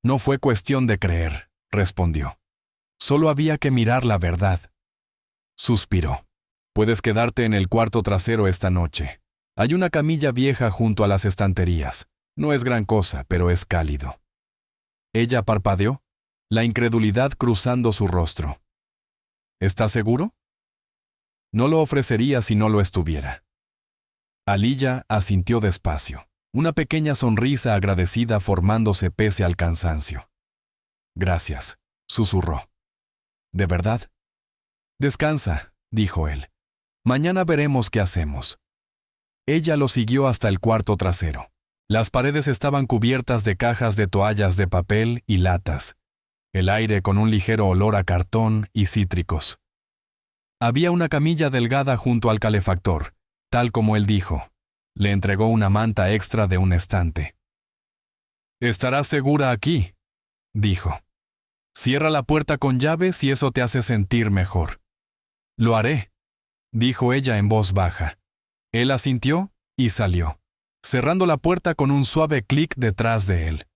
S1: «No fue cuestión de creer», respondió. «Solo había que mirar la verdad». Suspiró. «Puedes quedarte en el cuarto trasero esta noche. Hay una camilla vieja junto a las estanterías. No es gran cosa, pero es cálido». Ella parpadeó, la incredulidad cruzando su rostro. «¿Estás seguro?». «No lo ofrecería si no lo estuviera». Aliyah asintió despacio, una pequeña sonrisa agradecida formándose pese al cansancio. «Gracias», susurró. «¿De verdad?». «Descansa», dijo él. «Mañana veremos qué hacemos». Ella lo siguió hasta el cuarto trasero. Las paredes estaban cubiertas de cajas de toallas de papel y latas. El aire con un ligero olor a cartón y cítricos. Había una camilla delgada junto al calefactor, tal como él dijo. Le entregó una manta extra de un estante. «Estarás segura aquí», dijo. «Cierra la puerta con llave si eso te hace sentir mejor». «Lo haré», dijo ella en voz baja. Él asintió y salió, cerrando la puerta con un suave clic detrás de él.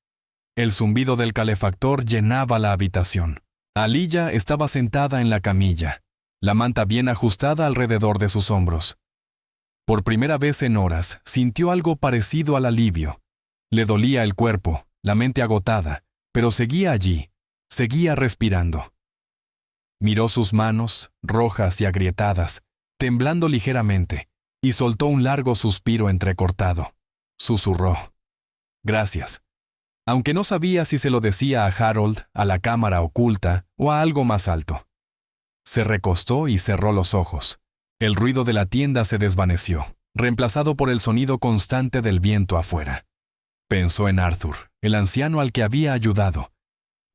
S1: El zumbido del calefactor llenaba la habitación. Aliyah estaba sentada en la camilla, la manta bien ajustada alrededor de sus hombros. Por primera vez en horas, sintió algo parecido al alivio. Le dolía el cuerpo, la mente agotada, pero seguía allí, seguía respirando. Miró sus manos, rojas y agrietadas, temblando ligeramente, y soltó un largo suspiro entrecortado. Susurró: «Gracias», aunque no sabía si se lo decía a Harold, a la cámara oculta o a algo más alto. Se recostó y cerró los ojos. El ruido de la tienda se desvaneció, reemplazado por el sonido constante del viento afuera. Pensó en Arthur, el anciano al que había ayudado,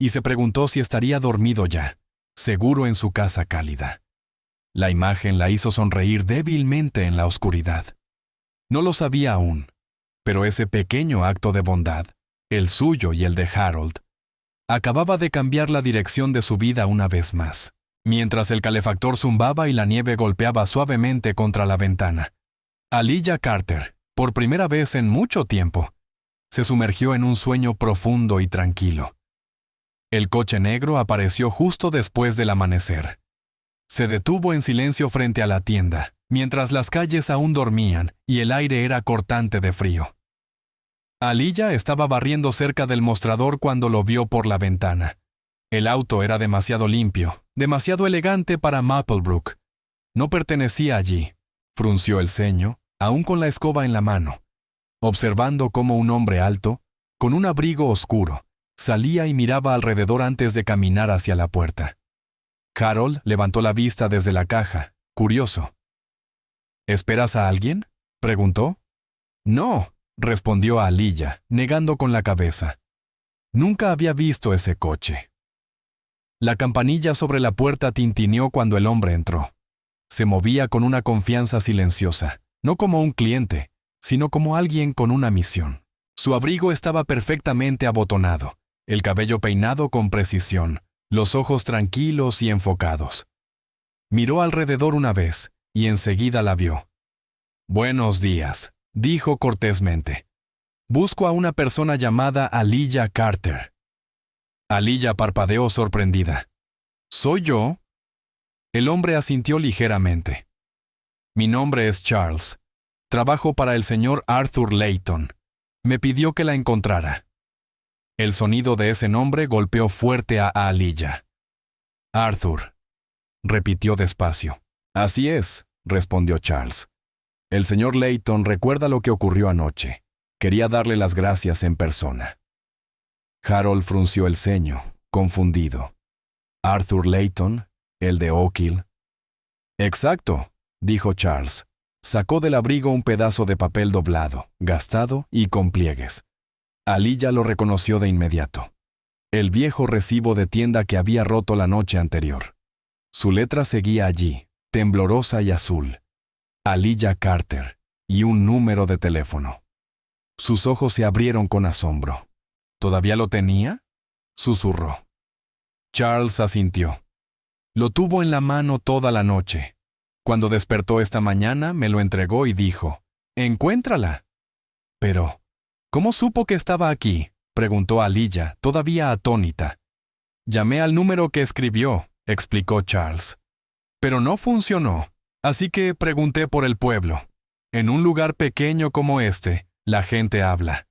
S1: y se preguntó si estaría dormido ya, seguro en su casa cálida. La imagen la hizo sonreír débilmente en la oscuridad. No lo sabía aún, pero ese pequeño acto de bondad, el suyo y el de Harold, acababa de cambiar la dirección de su vida una vez más. Mientras el calefactor zumbaba y la nieve golpeaba suavemente contra la ventana, Aaliyah Carter, por primera vez en mucho tiempo, se sumergió en un sueño profundo y tranquilo. El coche negro apareció justo después del amanecer. Se detuvo en silencio frente a la tienda, mientras las calles aún dormían y el aire era cortante de frío. Aaliyah estaba barriendo cerca del mostrador cuando lo vio por la ventana. El auto era demasiado limpio, demasiado elegante para Maplebrook. No pertenecía allí. Frunció el ceño, aún con la escoba en la mano, observando cómo un hombre alto, con un abrigo oscuro, salía y miraba alrededor antes de caminar hacia la puerta. Harold levantó la vista desde la caja, curioso. «¿Esperas a alguien?», preguntó. «No», respondió Aaliyah, negando con la cabeza. Nunca había visto ese coche. La campanilla sobre la puerta tintineó cuando el hombre entró. Se movía con una confianza silenciosa, no como un cliente, sino como alguien con una misión. Su abrigo estaba perfectamente abotonado, el cabello peinado con precisión, los ojos tranquilos y enfocados. Miró alrededor una vez y enseguida la vio. «Buenos días», dijo cortésmente. «Busco a una persona llamada Aaliyah Carter». Aaliyah parpadeó sorprendida. «¿Soy yo?». El hombre asintió ligeramente. «Mi nombre es Charles. Trabajo para el señor Arthur Layton. Me pidió que la encontrara». El sonido de ese nombre golpeó fuerte a Aaliyah. «Arthur», repitió despacio. «Así es», respondió Charles. «El señor Layton recuerda lo que ocurrió anoche. Quería darle las gracias en persona». Harold frunció el ceño, confundido. «¿Arthur Layton, el de Oak Hill?». «Exacto», dijo Charles. Sacó del abrigo un pedazo de papel doblado, gastado y con pliegues. Aaliyah lo reconoció de inmediato. El viejo recibo de tienda que había roto la noche anterior. Su letra seguía allí, temblorosa y azul. Aaliyah Carter, y un número de teléfono. Sus ojos se abrieron con asombro. ¿Todavía lo tenía?, susurró. Charles asintió. «Lo tuvo en la mano toda la noche. Cuando despertó esta mañana me lo entregó y dijo: «Encuéntrala». «Pero, ¿cómo supo que estaba aquí?», preguntó Aaliyah, todavía atónita. «Llamé al número que escribió», explicó Charles. «Pero no funcionó, así que pregunté por el pueblo. En un lugar pequeño como este, la gente habla.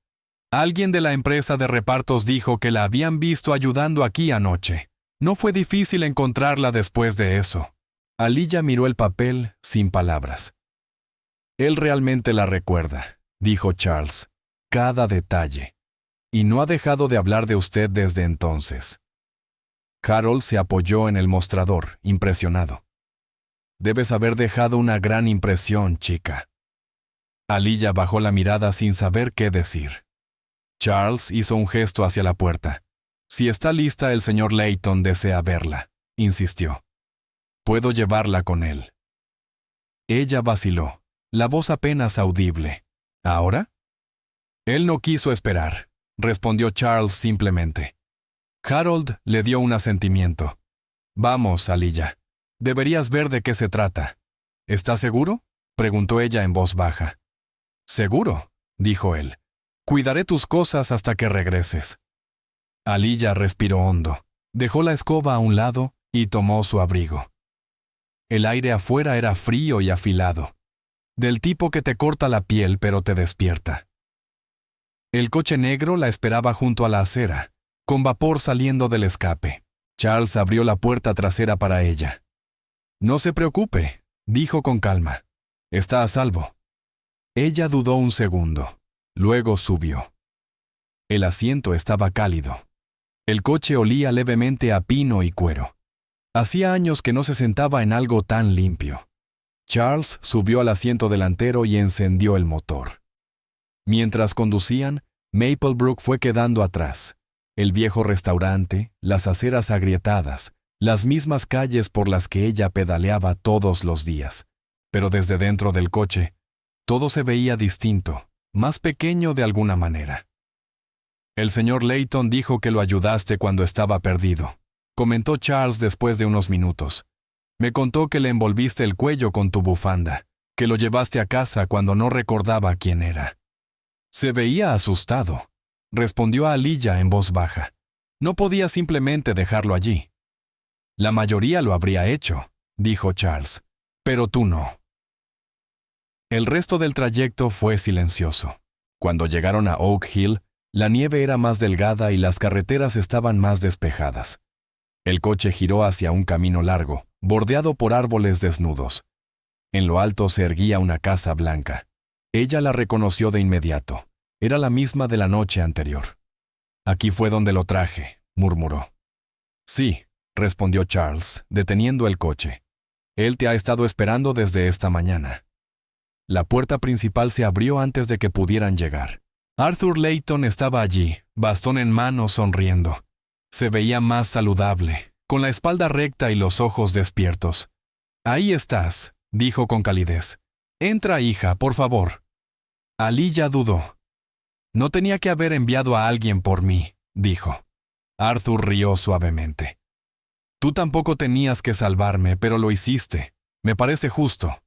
S1: Alguien de la empresa de repartos dijo que la habían visto ayudando aquí anoche. No fue difícil encontrarla después de eso». Aaliyah miró el papel sin palabras. «Él realmente la recuerda», dijo Charles, «cada detalle. Y no ha dejado de hablar de usted desde entonces». Harold se apoyó en el mostrador, impresionado. «Debes haber dejado una gran impresión, chica». Aaliyah bajó la mirada sin saber qué decir. Charles hizo un gesto hacia la puerta. «Si está lista, el señor Layton desea verla», insistió. «Puedo llevarla con él». Ella vaciló, la voz apenas audible. «¿Ahora?». Él no quiso esperar, respondió Charles simplemente. Harold le dio un asentimiento. «Vamos, Aaliyah. Deberías ver de qué se trata». «¿Estás seguro?», preguntó ella en voz baja. «Seguro», dijo él. «Cuidaré tus cosas hasta que regreses». Aaliyah respiró hondo, dejó la escoba a un lado y tomó su abrigo. El aire afuera era frío y afilado. Del tipo que te corta la piel pero te despierta. El coche negro la esperaba junto a la acera, con vapor saliendo del escape. Charles abrió la puerta trasera para ella. «No se preocupe», dijo con calma. «Está a salvo». Ella dudó un segundo. Luego subió. El asiento estaba cálido. El coche olía levemente a pino y cuero. Hacía años que no se sentaba en algo tan limpio. Charles subió al asiento delantero y encendió el motor. Mientras conducían, Maplebrook fue quedando atrás. El viejo restaurante, las aceras agrietadas, las mismas calles por las que ella pedaleaba todos los días. Pero desde dentro del coche, todo se veía distinto, más pequeño de alguna manera. «El señor Layton dijo que lo ayudaste cuando estaba perdido», comentó Charles después de unos minutos. «Me contó que le envolviste el cuello con tu bufanda, que lo llevaste a casa cuando no recordaba quién era». Se veía asustado. Respondió a Aliyah en voz baja. No podía simplemente dejarlo allí. «La mayoría lo habría hecho», dijo Charles, «pero tú no». El resto del trayecto fue silencioso. Cuando llegaron a Oak Hill, la nieve era más delgada y las carreteras estaban más despejadas. El coche giró hacia un camino largo, bordeado por árboles desnudos. En lo alto se erguía una casa blanca. Ella la reconoció de inmediato. Era la misma de la noche anterior. «Aquí fue donde lo traje», murmuró. «Sí», respondió Charles, deteniendo el coche. «Él te ha estado esperando desde esta mañana». La puerta principal se abrió antes de que pudieran llegar. Arthur Layton estaba allí, bastón en mano, sonriendo. Se veía más saludable, con la espalda recta y los ojos despiertos. «Ahí estás», dijo con calidez. «Entra, hija, por favor». Aliyah dudó. «No tenía que haber enviado a alguien por mí», dijo. Arthur rió suavemente. «Tú tampoco tenías que salvarme, pero lo hiciste. Me parece justo».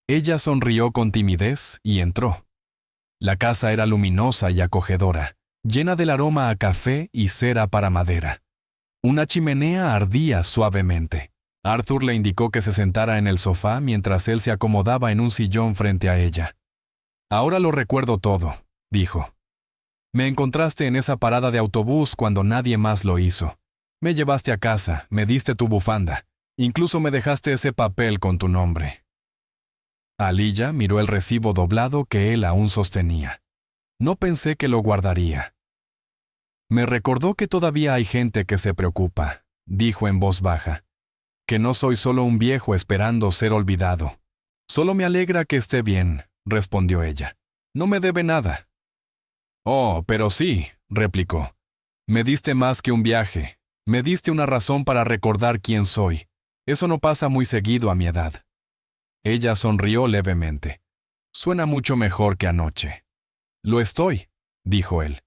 S1: Ella sonrió con timidez y entró. La casa era luminosa y acogedora, llena del aroma a café y cera para madera. Una chimenea ardía suavemente. Arthur le indicó que se sentara en el sofá mientras él se acomodaba en un sillón frente a ella. «Ahora lo recuerdo todo», dijo. «Me encontraste en esa parada de autobús cuando nadie más lo hizo. Me llevaste a casa, me diste tu bufanda. Incluso me dejaste ese papel con tu nombre». Aliyah miró el recibo doblado que él aún sostenía. «No pensé que lo guardaría». «Me recordó que todavía hay gente que se preocupa», dijo en voz baja. «Que no soy solo un viejo esperando ser olvidado». «Solo me alegra que esté bien», respondió ella. «No me debe nada». «Oh, pero sí», replicó. «Me diste más que un viaje. Me diste una razón para recordar quién soy. Eso no pasa muy seguido a mi edad». Ella sonrió levemente. «Suena mucho mejor que anoche». «Lo estoy», dijo él.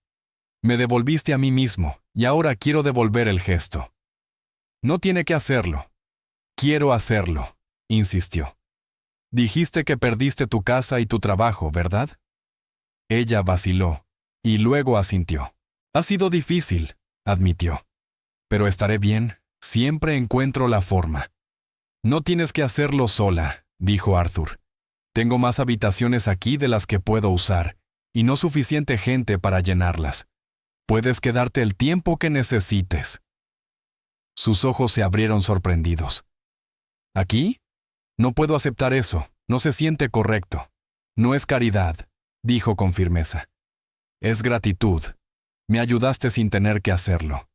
S1: «Me devolviste a mí mismo, y ahora quiero devolver el gesto». «No tiene que hacerlo». «Quiero hacerlo», insistió. «Dijiste que perdiste tu casa y tu trabajo, ¿verdad?» Ella vaciló, y luego asintió. «Ha sido difícil», admitió. «Pero estaré bien, siempre encuentro la forma». «No tienes que hacerlo sola», dijo Arthur. «Tengo más habitaciones aquí de las que puedo usar, y no suficiente gente para llenarlas. Puedes quedarte el tiempo que necesites». Sus ojos se abrieron sorprendidos. «¿Aquí? No puedo aceptar eso. No se siente correcto». «No es caridad», dijo con firmeza. «Es gratitud. Me ayudaste sin tener que hacerlo.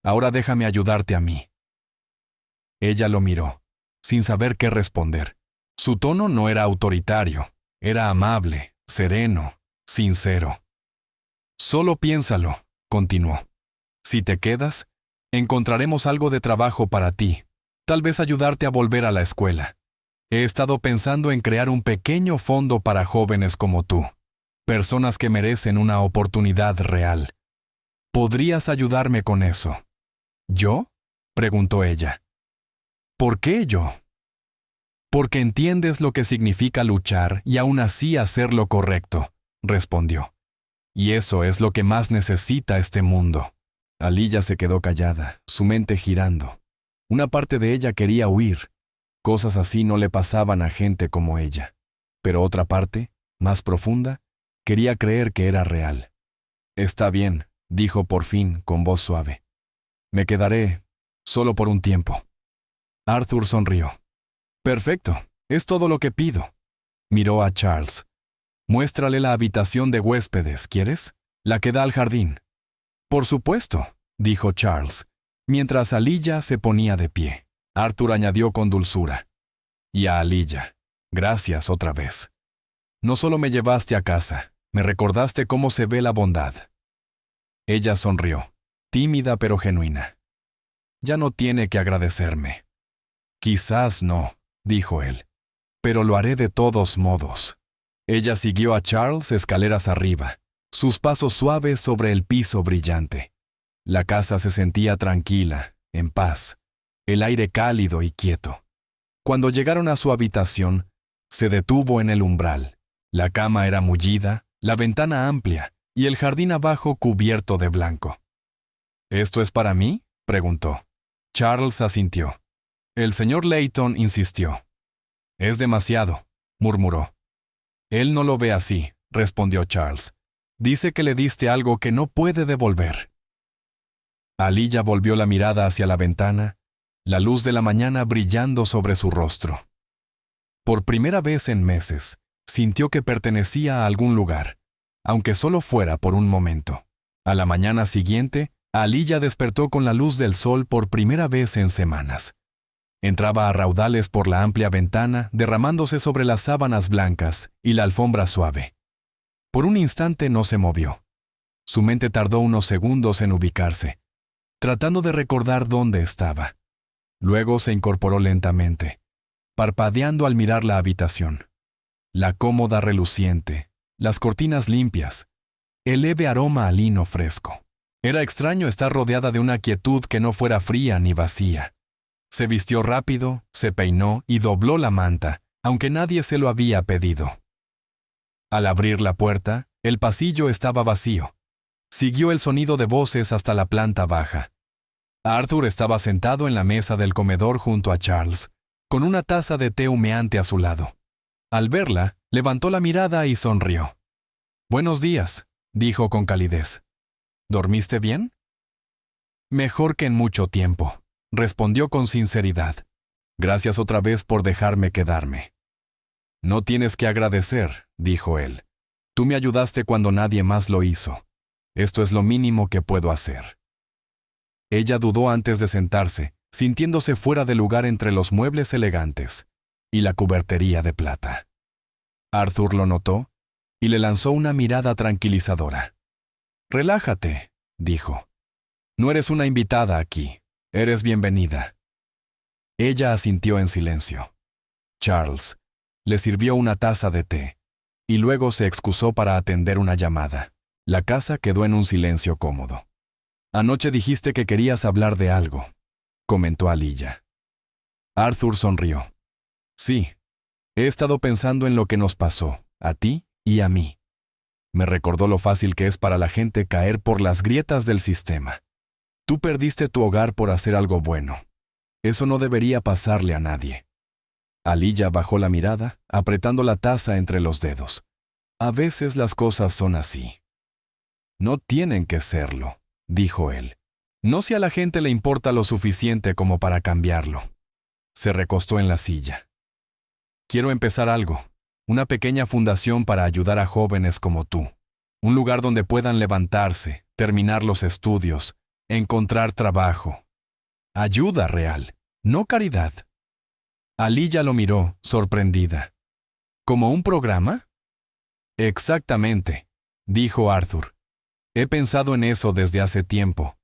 S1: Ahora déjame ayudarte a mí». Ella lo miró, sin saber qué responder. Su tono no era autoritario, era amable, sereno, sincero. «Solo piénsalo», continuó. «Si te quedas, encontraremos algo de trabajo para ti, tal vez ayudarte a volver a la escuela. He estado pensando en crear un pequeño fondo para jóvenes como tú, personas que merecen una oportunidad real. ¿Podrías ayudarme con eso?» «¿Yo?», preguntó ella. «¿Por qué yo?» «Porque entiendes lo que significa luchar y aún así hacer lo correcto», respondió. «Y eso es lo que más necesita este mundo». Aliyah se quedó callada, su mente girando. Una parte de ella quería huir. Cosas así no le pasaban a gente como ella. Pero otra parte, más profunda, quería creer que era real. «Está bien», dijo por fin con voz suave. «Me quedaré solo por un tiempo». Arthur sonrió. «Perfecto, es todo lo que pido». Miró a Charles. «Muéstrale la habitación de huéspedes, ¿quieres? La que da al jardín». «Por supuesto», dijo Charles, mientras Aliyah se ponía de pie. Arthur añadió con dulzura. «Y a Aliyah, gracias otra vez. No solo me llevaste a casa, me recordaste cómo se ve la bondad». Ella sonrió, tímida pero genuina. «Ya no tiene que agradecerme». «Quizás no», dijo él, «pero lo haré de todos modos». Ella siguió a Charles escaleras arriba, sus pasos suaves sobre el piso brillante. La casa se sentía tranquila, en paz, el aire cálido y quieto. Cuando llegaron a su habitación, se detuvo en el umbral. La cama era mullida, la ventana amplia y el jardín abajo cubierto de blanco. «¿Esto es para mí?», preguntó. Charles asintió. El señor Layton insistió. «Es demasiado», murmuró. «Él no lo ve así», respondió Charles. «Dice que le diste algo que no puede devolver». Aliyah volvió la mirada hacia la ventana, la luz de la mañana brillando sobre su rostro. Por primera vez en meses, sintió que pertenecía a algún lugar, aunque solo fuera por un momento. A la mañana siguiente, Aliyah despertó con la luz del sol por primera vez en semanas. Entraba a raudales por la amplia ventana, derramándose sobre las sábanas blancas y la alfombra suave. Por un instante no se movió. Su mente tardó unos segundos en ubicarse, tratando de recordar dónde estaba. Luego se incorporó lentamente, parpadeando al mirar la habitación. La cómoda reluciente, las cortinas limpias, el leve aroma a lino fresco. Era extraño estar rodeada de una quietud que no fuera fría ni vacía. Se vistió rápido, se peinó y dobló la manta, aunque nadie se lo había pedido. Al abrir la puerta, el pasillo estaba vacío. Siguió el sonido de voces hasta la planta baja. Arthur estaba sentado en la mesa del comedor junto a Charles, con una taza de té humeante a su lado. Al verla, levantó la mirada y sonrió. «Buenos días», dijo con calidez. «¿Dormiste bien?» «Mejor que en mucho tiempo», respondió con sinceridad. «Gracias otra vez por dejarme quedarme». «No tienes que agradecer», dijo él. «Tú me ayudaste cuando nadie más lo hizo. Esto es lo mínimo que puedo hacer». Ella dudó antes de sentarse, sintiéndose fuera de lugar entre los muebles elegantes y la cubertería de plata. Arthur lo notó y le lanzó una mirada tranquilizadora. «Relájate», dijo. «No eres una invitada aquí. Eres bienvenida». Ella asintió en silencio. Charles le sirvió una taza de té y luego se excusó para atender una llamada. La casa quedó en un silencio cómodo. «Anoche dijiste que querías hablar de algo», comentó Aliyah. Arthur sonrió. «Sí, he estado pensando en lo que nos pasó, a ti y a mí. Me recordó lo fácil que es para la gente caer por las grietas del sistema. Tú perdiste tu hogar por hacer algo bueno. Eso no debería pasarle a nadie». Aliyah bajó la mirada, apretando la taza entre los dedos. «A veces las cosas son así». «No tienen que serlo», dijo él. «No si a la gente le importa lo suficiente como para cambiarlo». Se recostó en la silla. «Quiero empezar algo, una pequeña fundación para ayudar a jóvenes como tú. Un lugar donde puedan levantarse, terminar los estudios, encontrar trabajo. Ayuda real, no caridad». Aliyah lo miró, sorprendida. «¿Como un programa?» «Exactamente», dijo Arthur. «He pensado en eso desde hace tiempo,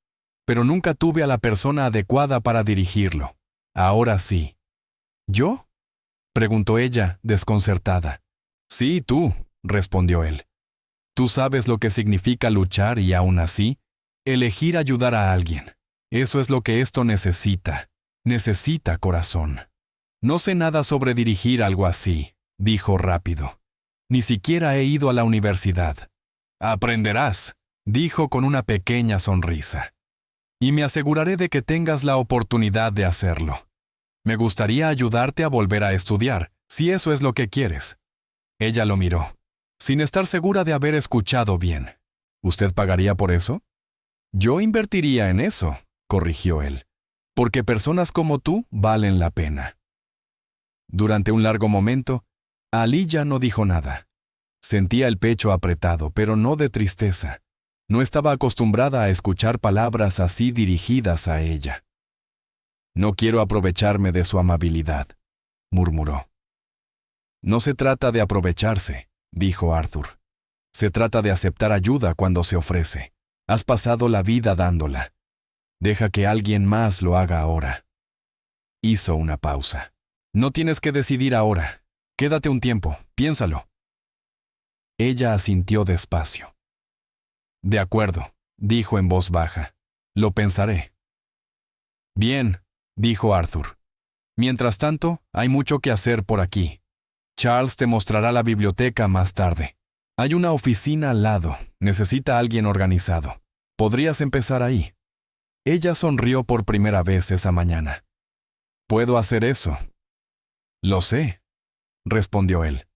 S1: pero nunca tuve a la persona adecuada para dirigirlo. Ahora sí». «¿Yo?», preguntó ella, desconcertada. «Sí, tú», respondió él. «Tú sabes lo que significa luchar y aún así, elegir ayudar a alguien. Eso es lo que esto necesita. Necesita corazón». «No sé nada sobre dirigir algo así», dijo rápido. «Ni siquiera he ido a la universidad». «Aprenderás», dijo con una pequeña sonrisa. «Y me aseguraré de que tengas la oportunidad de hacerlo. Me gustaría ayudarte a volver a estudiar, si eso es lo que quieres». Ella lo miró, sin estar segura de haber escuchado bien. ¿Usted pagaría por eso? Yo invertiría en eso, corrigió él, porque personas como tú valen la pena. Durante un largo momento, Aliyah no dijo nada. Sentía el pecho apretado, pero no de tristeza. No estaba acostumbrada a escuchar palabras así dirigidas a ella. No quiero aprovecharme de su amabilidad, murmuró. No se trata de aprovecharse, dijo Arthur. Se trata de aceptar ayuda cuando se ofrece. Has pasado la vida dándola. Deja que alguien más lo haga ahora. Hizo una pausa. No tienes que decidir ahora. Quédate un tiempo, piénsalo. Ella asintió despacio. De acuerdo, dijo en voz baja. Lo pensaré. Bien, dijo Arthur. Mientras tanto, hay mucho que hacer por aquí. Charles te mostrará la biblioteca más tarde. Hay una oficina al lado. Necesita a alguien organizado. Podrías empezar ahí. Ella sonrió por primera vez esa mañana. Puedo hacer eso. Lo sé, respondió él.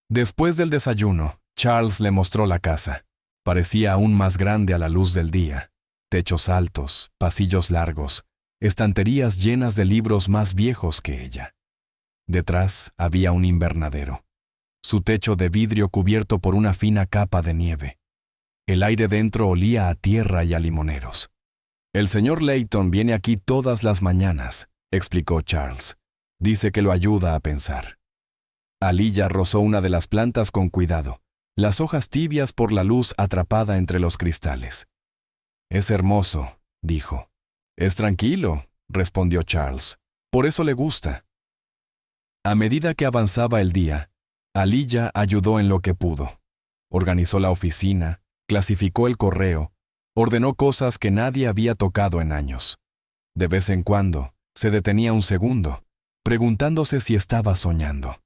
S1: Después del desayuno, Charles le mostró la casa. Parecía aún más grande a la luz del día. Techos altos, pasillos largos, estanterías llenas de libros más viejos que ella. Detrás había un invernadero. Su techo de vidrio cubierto por una fina capa de nieve. El aire dentro olía a tierra y a limoneros. El señor Layton viene aquí todas las mañanas, explicó Charles. Dice que lo ayuda a pensar. Aliyah rozó una de las plantas con cuidado, las hojas tibias por la luz atrapada entre los cristales. Es hermoso, dijo. Es tranquilo, respondió Charles. Por eso le gusta. A medida que avanzaba el día, Aliyah ayudó en lo que pudo. Organizó la oficina, clasificó el correo, ordenó cosas que nadie había tocado en años. De vez en cuando, se detenía un segundo, preguntándose si estaba soñando.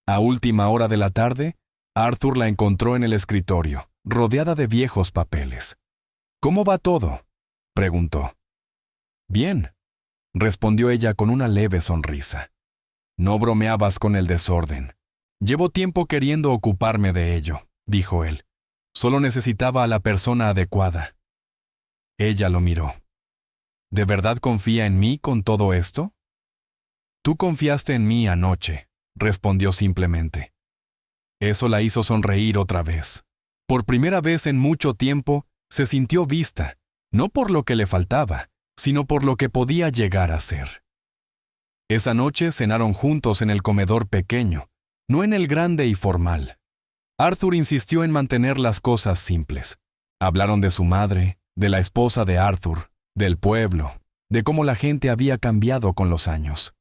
S1: A última hora de la tarde, Arthur la encontró en el escritorio, rodeada de viejos papeles. ¿Cómo va todo?, preguntó. Bien, respondió ella con una leve sonrisa. No bromeabas con el desorden. Llevo tiempo queriendo ocuparme de ello, dijo él. Solo necesitaba a la persona adecuada. Ella lo miró. ¿De verdad confía en mí con todo esto? Tú confiaste en mí anoche, respondió simplemente. Eso la hizo sonreír otra vez. Por primera vez en mucho tiempo, se sintió vista, no por lo que le faltaba, sino por lo que podía llegar a ser. Esa noche cenaron juntos en el comedor pequeño, no en el grande y formal. Arthur insistió en mantener las cosas simples. Hablaron de su madre, de la esposa de Arthur, del pueblo, de cómo la gente había cambiado con los años.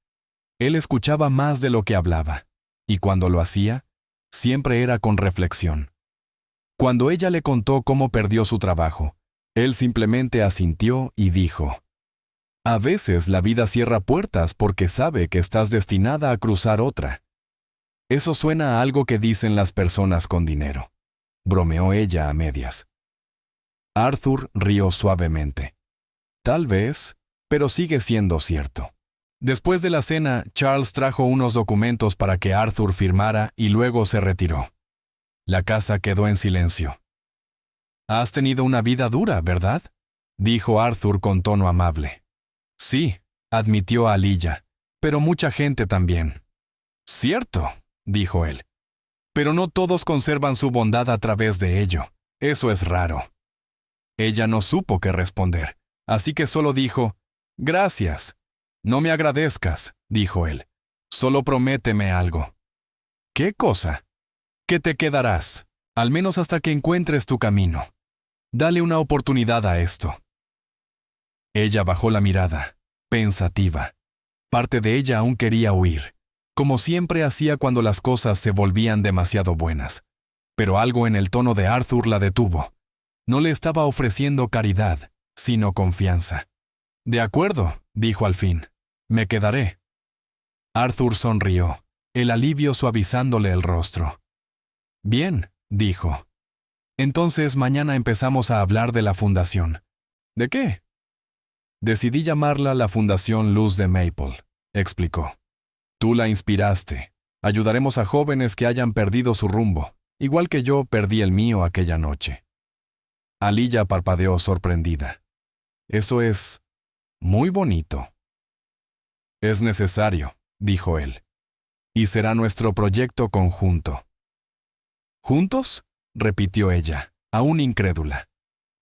S1: Él escuchaba más de lo que hablaba, y cuando lo hacía, siempre era con reflexión. Cuando ella le contó cómo perdió su trabajo, él simplemente asintió y dijo: A veces la vida cierra puertas porque sabe que estás destinada a cruzar otra. Eso suena a algo que dicen las personas con dinero, bromeó ella a medias. Arthur rió suavemente. Tal vez, pero sigue siendo cierto. Después de la cena, Charles trajo unos documentos para que Arthur firmara y luego se retiró. La casa quedó en silencio. «Has tenido una vida dura, ¿verdad?», dijo Arthur con tono amable. «Sí», admitió Aliyah, «pero mucha gente también». «Cierto», dijo él. «Pero no todos conservan su bondad a través de ello. Eso es raro». Ella no supo qué responder, así que solo dijo: «Gracias». «No me agradezcas», dijo él. «Solo prométeme algo». «¿Qué cosa?» «Que te quedarás, al menos hasta que encuentres tu camino. Dale una oportunidad a esto». Ella bajó la mirada, pensativa. Parte de ella aún quería huir, como siempre hacía cuando las cosas se volvían demasiado buenas. Pero algo en el tono de Arthur la detuvo. No le estaba ofreciendo caridad, sino confianza. «De acuerdo», dijo al fin. «Me quedaré». Arthur sonrió, el alivio suavizándole el rostro. «Bien», dijo. «Entonces mañana empezamos a hablar de la fundación». «¿De qué?» «Decidí llamarla la Fundación Luz de Maple», explicó. «Tú la inspiraste, Ayudaremos a jóvenes que hayan perdido su rumbo, igual que yo perdí el mío aquella noche. Aliyah parpadeó sorprendida. Eso es muy bonito. Es necesario, dijo él. Y será nuestro proyecto conjunto. ¿Juntos?, repitió ella, aún incrédula.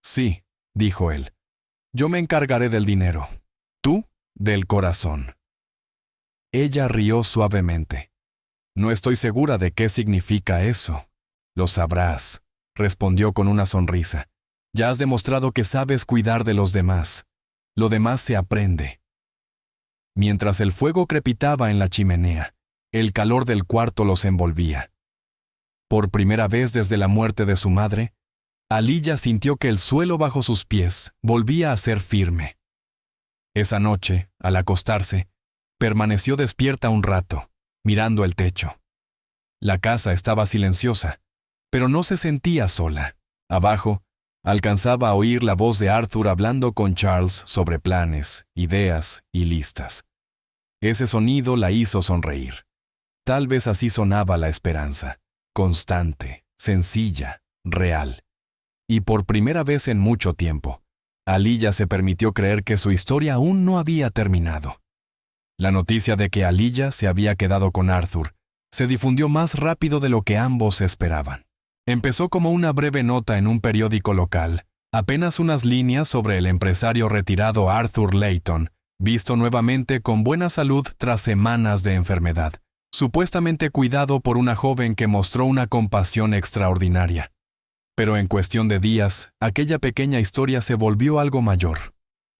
S1: Sí, dijo él. Yo me encargaré del dinero. Tú, del corazón. Ella rió suavemente. No estoy segura de qué significa eso. Lo sabrás, respondió con una sonrisa. Ya has demostrado que sabes cuidar de los demás. Lo demás se aprende. Mientras el fuego crepitaba en la chimenea, el calor del cuarto los envolvía. Por primera vez desde la muerte de su madre, Aliyah sintió que el suelo bajo sus pies volvía a ser firme. Esa noche, al acostarse, permaneció despierta un rato, mirando el techo. La casa estaba silenciosa, pero no se sentía sola. Abajo, alcanzaba a oír la voz de Arthur hablando con Charles sobre planes, ideas y listas. Ese sonido la hizo sonreír. Tal vez así sonaba la esperanza, constante, sencilla, real. Y por primera vez en mucho tiempo, Aliyah se permitió creer que su historia aún no había terminado. La noticia de que Aliyah se había quedado con Arthur se difundió más rápido de lo que ambos esperaban. Empezó como una breve nota en un periódico local, apenas unas líneas sobre el empresario retirado Arthur Layton, visto nuevamente con buena salud tras semanas de enfermedad, supuestamente cuidado por una joven que mostró una compasión extraordinaria. Pero en cuestión de días, aquella pequeña historia se volvió algo mayor.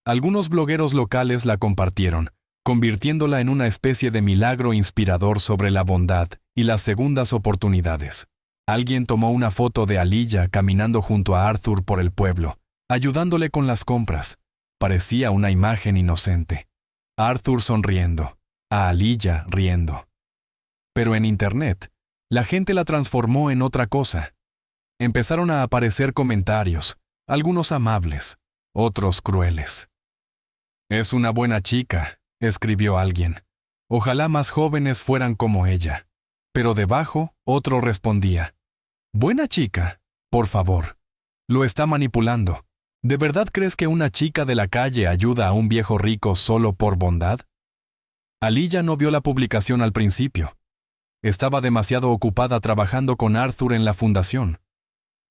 S1: Algunos blogueros locales la compartieron, convirtiéndola en una especie de milagro inspirador sobre la bondad y las segundas oportunidades. Alguien tomó una foto de Aliyah caminando junto a Arthur por el pueblo, ayudándole con las compras. Parecía una imagen inocente. Arthur sonriendo, a Aliyah riendo. Pero en Internet, la gente la transformó en otra cosa. Empezaron a aparecer comentarios, algunos amables, otros crueles. «Es una buena chica», escribió alguien. «Ojalá más jóvenes fueran como ella». Pero debajo, otro respondía: «Buena chica, por favor. Lo está manipulando. ¿De verdad crees que una chica de la calle ayuda a un viejo rico solo por bondad?» Aliyah no vio la publicación al principio. Estaba demasiado ocupada trabajando con Arthur en la fundación.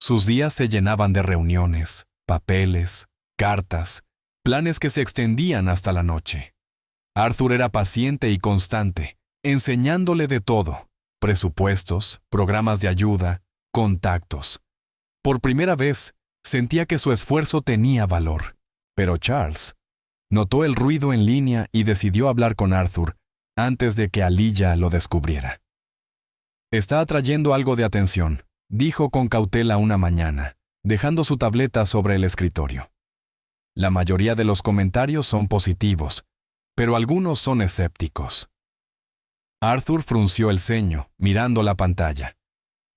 S1: Sus días se llenaban de reuniones, papeles, cartas, planes que se extendían hasta la noche. Arthur era paciente y constante, enseñándole de todo: presupuestos, programas de ayuda, contactos. Por primera vez, sentía que su esfuerzo tenía valor. Pero Charles notó el ruido en línea y decidió hablar con Arthur antes de que Aliyah lo descubriera. «Está atrayendo algo de atención», dijo con cautela una mañana, dejando su tableta sobre el escritorio. La mayoría de los comentarios son positivos, pero algunos son escépticos. Arthur frunció el ceño, mirando la pantalla.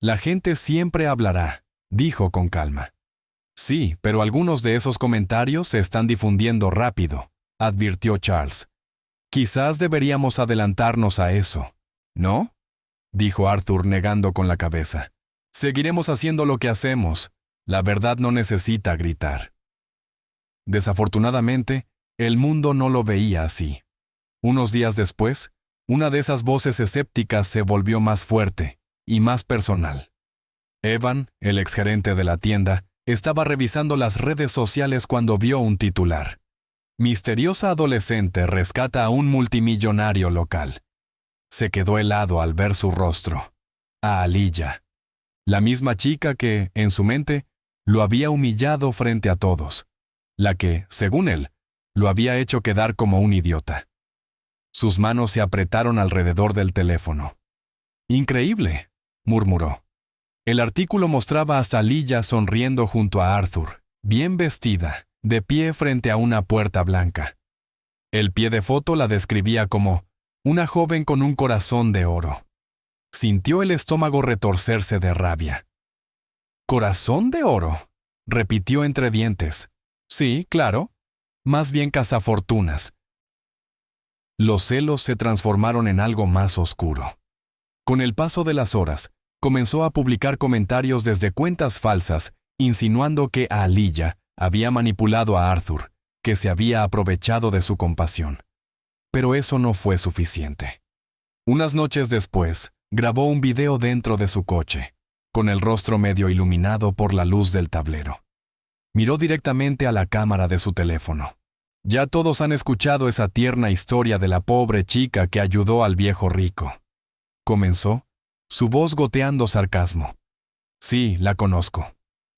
S1: «La gente siempre hablará», dijo con calma. «Sí, pero algunos de esos comentarios se están difundiendo rápido», advirtió Charles. «Quizás deberíamos adelantarnos a eso, ¿no?», dijo Arthur negando con la cabeza. «Seguiremos haciendo lo que hacemos. La verdad no necesita gritar». Desafortunadamente, el mundo no lo veía así. Unos días después, una de esas voces escépticas se volvió más fuerte y más personal. Evan, el exgerente de la tienda, estaba revisando las redes sociales cuando vio un titular: «Misteriosa adolescente rescata a un multimillonario local». Se quedó helado al ver su rostro. A Aliyah. La misma chica que, en su mente, lo había humillado frente a todos. La que, según él, lo había hecho quedar como un idiota. Sus manos se apretaron alrededor del teléfono. «Increíble», murmuró. El artículo mostraba a Aliyah sonriendo junto a Arthur, bien vestida, de pie frente a una puerta blanca. El pie de foto la describía como una joven con un corazón de oro. Sintió el estómago retorcerse de rabia. «¿Corazón de oro?», repitió entre dientes. «Sí, claro. Más bien cazafortunas». Los celos se transformaron en algo más oscuro. Con el paso de las horas, comenzó a publicar comentarios desde cuentas falsas, insinuando que Aaliyah había manipulado a Arthur, que se había aprovechado de su compasión. Pero eso no fue suficiente. Unas noches después, grabó un video dentro de su coche, con el rostro medio iluminado por la luz del tablero. Miró directamente a la cámara de su teléfono. Ya todos han escuchado esa tierna historia de la pobre chica que ayudó al viejo rico. Comenzó, su voz goteando sarcasmo. Sí, la conozco.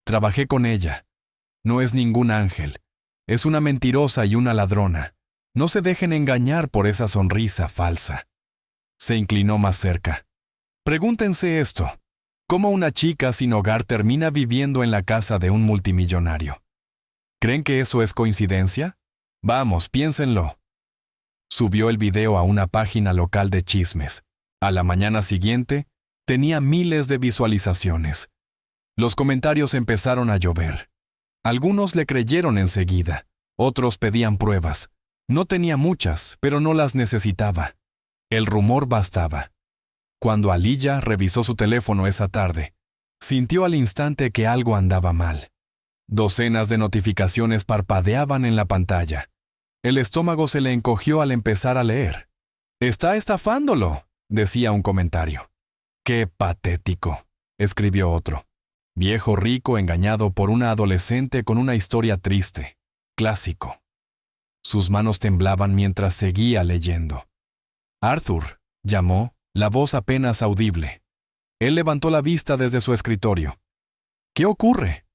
S1: Trabajé con ella. No es ningún ángel. Es una mentirosa y una ladrona. No se dejen engañar por esa sonrisa falsa. Se inclinó más cerca. Pregúntense esto. ¿Cómo una chica sin hogar termina viviendo en la casa de un multimillonario? ¿Creen que eso es coincidencia? Vamos, piénsenlo. Subió el video a una página local de chismes. A la mañana siguiente, tenía miles de visualizaciones. Los comentarios empezaron a llover. Algunos le creyeron enseguida, otros pedían pruebas. No tenía muchas, pero no las necesitaba. El rumor bastaba. Cuando Aaliyah revisó su teléfono esa tarde, sintió al instante que algo andaba mal. Docenas de notificaciones parpadeaban en la pantalla. El estómago se le encogió al empezar a leer. «Está estafándolo», decía un comentario. «Qué patético», escribió otro. «Viejo rico engañado por una adolescente con una historia triste. Clásico». Sus manos temblaban mientras seguía leyendo. «Arthur», llamó, la voz apenas audible. Él levantó la vista desde su escritorio. «¿Qué ocurre?»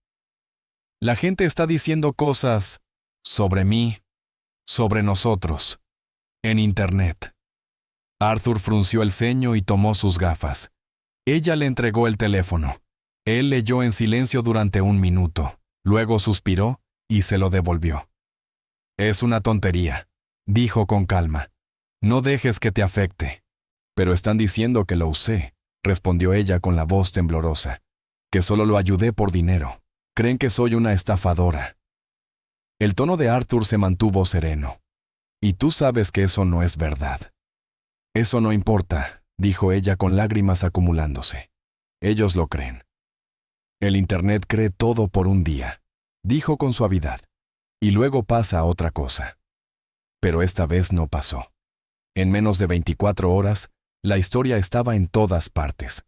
S1: «La gente está diciendo cosas sobre mí, sobre nosotros, en Internet». Arthur frunció el ceño y tomó sus gafas. Ella le entregó el teléfono. Él leyó en silencio durante 1 minuto, luego suspiró y se lo devolvió. «Es una tontería», dijo con calma. «No dejes que te afecte». «Pero están diciendo que lo usé», respondió ella con la voz temblorosa. «Que solo lo ayudé por dinero. Creen que soy una estafadora». El tono de Arthur se mantuvo sereno. «Y tú sabes que eso no es verdad». «Eso no importa», dijo ella con lágrimas acumulándose. «Ellos lo creen». «El Internet cree todo por un día», dijo con suavidad. «Y luego pasa otra cosa». Pero esta vez no pasó. En menos de 24 horas, la historia estaba en todas partes.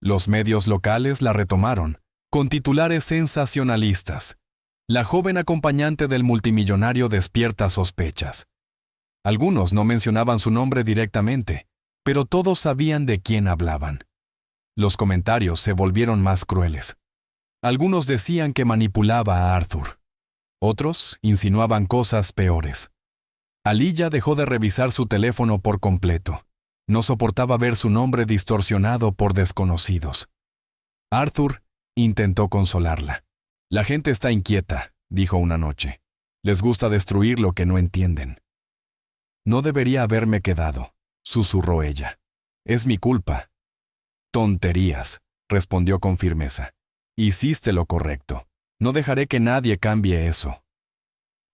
S1: Los medios locales la retomaron, con titulares sensacionalistas. La joven acompañante del multimillonario despierta sospechas. Algunos no mencionaban su nombre directamente, pero todos sabían de quién hablaban. Los comentarios se volvieron más crueles. Algunos decían que manipulaba a Arthur. Otros insinuaban cosas peores. Aaliyah dejó de revisar su teléfono por completo. No soportaba ver su nombre distorsionado por desconocidos. Arthur intentó consolarla. «La gente está inquieta», dijo una noche. «Les gusta destruir lo que no entienden». «No debería haberme quedado», susurró ella. «Es mi culpa». «Tonterías», respondió con firmeza. «Hiciste lo correcto. No dejaré que nadie cambie eso».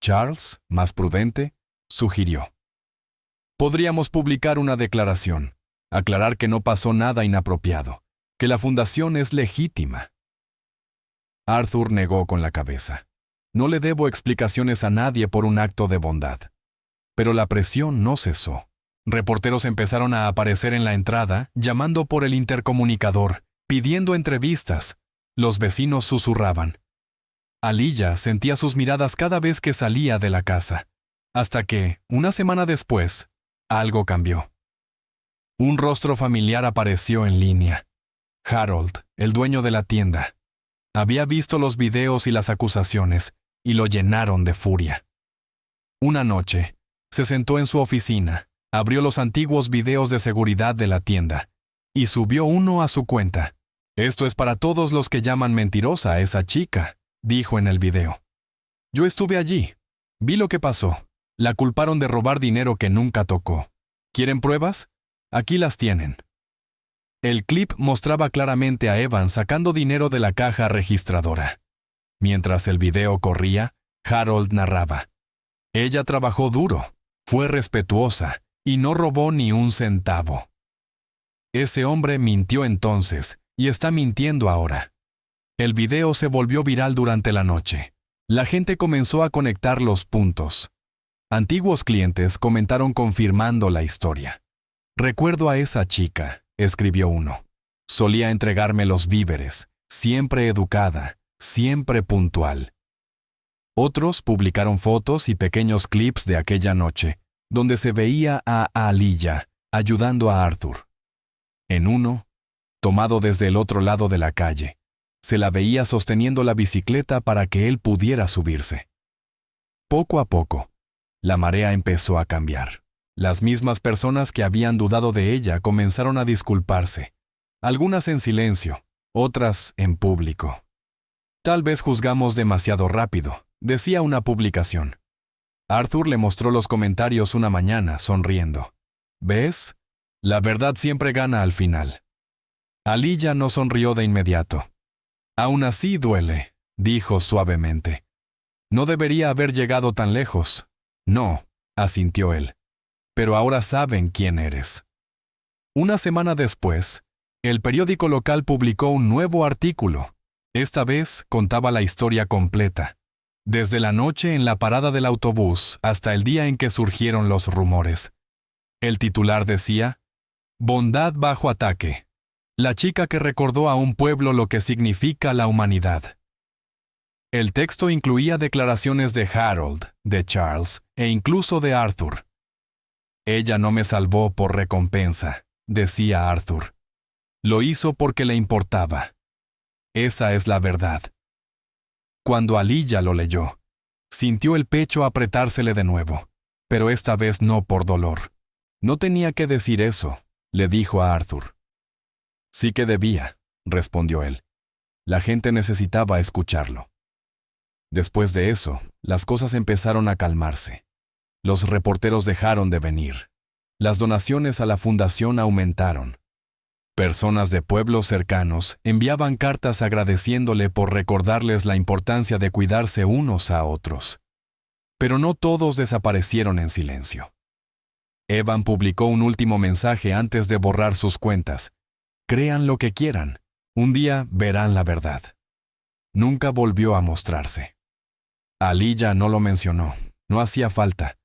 S1: Charles, más prudente, sugirió: «Podríamos publicar una declaración, aclarar que no pasó nada inapropiado, que la fundación es legítima». Arthur negó con la cabeza. «No le debo explicaciones a nadie por un acto de bondad». Pero la presión no cesó. Reporteros empezaron a aparecer en la entrada, llamando por el intercomunicador, pidiendo entrevistas. Los vecinos susurraban. Aaliyah sentía sus miradas cada vez que salía de la casa, hasta que, una semana después, algo cambió. Un rostro familiar apareció en línea. Harold, el dueño de la tienda. Había visto los videos y las acusaciones, y lo llenaron de furia. Una noche, se sentó en su oficina, abrió los antiguos videos de seguridad de la tienda, y subió uno a su cuenta. «Esto es para todos los que llaman mentirosa a esa chica», dijo en el video. «Yo estuve allí. Vi lo que pasó. La culparon de robar dinero que nunca tocó. ¿Quieren pruebas? Aquí las tienen». El clip mostraba claramente a Evan sacando dinero de la caja registradora. Mientras el video corría, Harold narraba: «Ella trabajó duro, fue respetuosa y no robó ni un centavo». Ese hombre mintió entonces y está mintiendo ahora. El video se volvió viral durante la noche. La gente comenzó a conectar los puntos. Antiguos clientes comentaron confirmando la historia. Recuerdo a esa chica, escribió uno. Solía entregarme los víveres, siempre educada, siempre puntual. Otros publicaron fotos y pequeños clips de aquella noche, donde se veía a Aaliyah ayudando a Arthur. En uno, tomado desde el otro lado de la calle, se la veía sosteniendo la bicicleta para que él pudiera subirse. Poco a poco, la marea empezó a cambiar. Las mismas personas que habían dudado de ella comenzaron a disculparse, algunas en silencio, otras en público. Tal vez juzgamos demasiado rápido, decía una publicación. Arthur le mostró los comentarios una mañana, sonriendo. ¿Ves? La verdad siempre gana al final. Aaliyah no sonrió de inmediato. Aún así duele, dijo suavemente. No debería haber llegado tan lejos. No, asintió él. Pero ahora saben quién eres. Una semana después, el periódico local publicó un nuevo artículo. Esta vez contaba la historia completa, desde la noche en la parada del autobús hasta el día en que surgieron los rumores. El titular decía, «Bondad bajo ataque. La chica que recordó a un pueblo lo que significa la humanidad». El texto incluía declaraciones de Harold, de Charles e incluso de Arthur. «Ella no me salvó por recompensa», decía Arthur. «Lo hizo porque le importaba. Esa es la verdad». Cuando Aaliyah lo leyó, sintió el pecho apretársele de nuevo, pero esta vez no por dolor. «No tenía que decir eso», le dijo a Arthur. «Sí que debía», respondió él. La gente necesitaba escucharlo. Después de eso, las cosas empezaron a calmarse. Los reporteros dejaron de venir. Las donaciones a la fundación aumentaron. Personas de pueblos cercanos enviaban cartas agradeciéndole por recordarles la importancia de cuidarse unos a otros. Pero no todos desaparecieron en silencio. Evan publicó un último mensaje antes de borrar sus cuentas. «Crean lo que quieran. Un día verán la verdad». Nunca volvió a mostrarse. Aaliyah no lo mencionó. No hacía falta.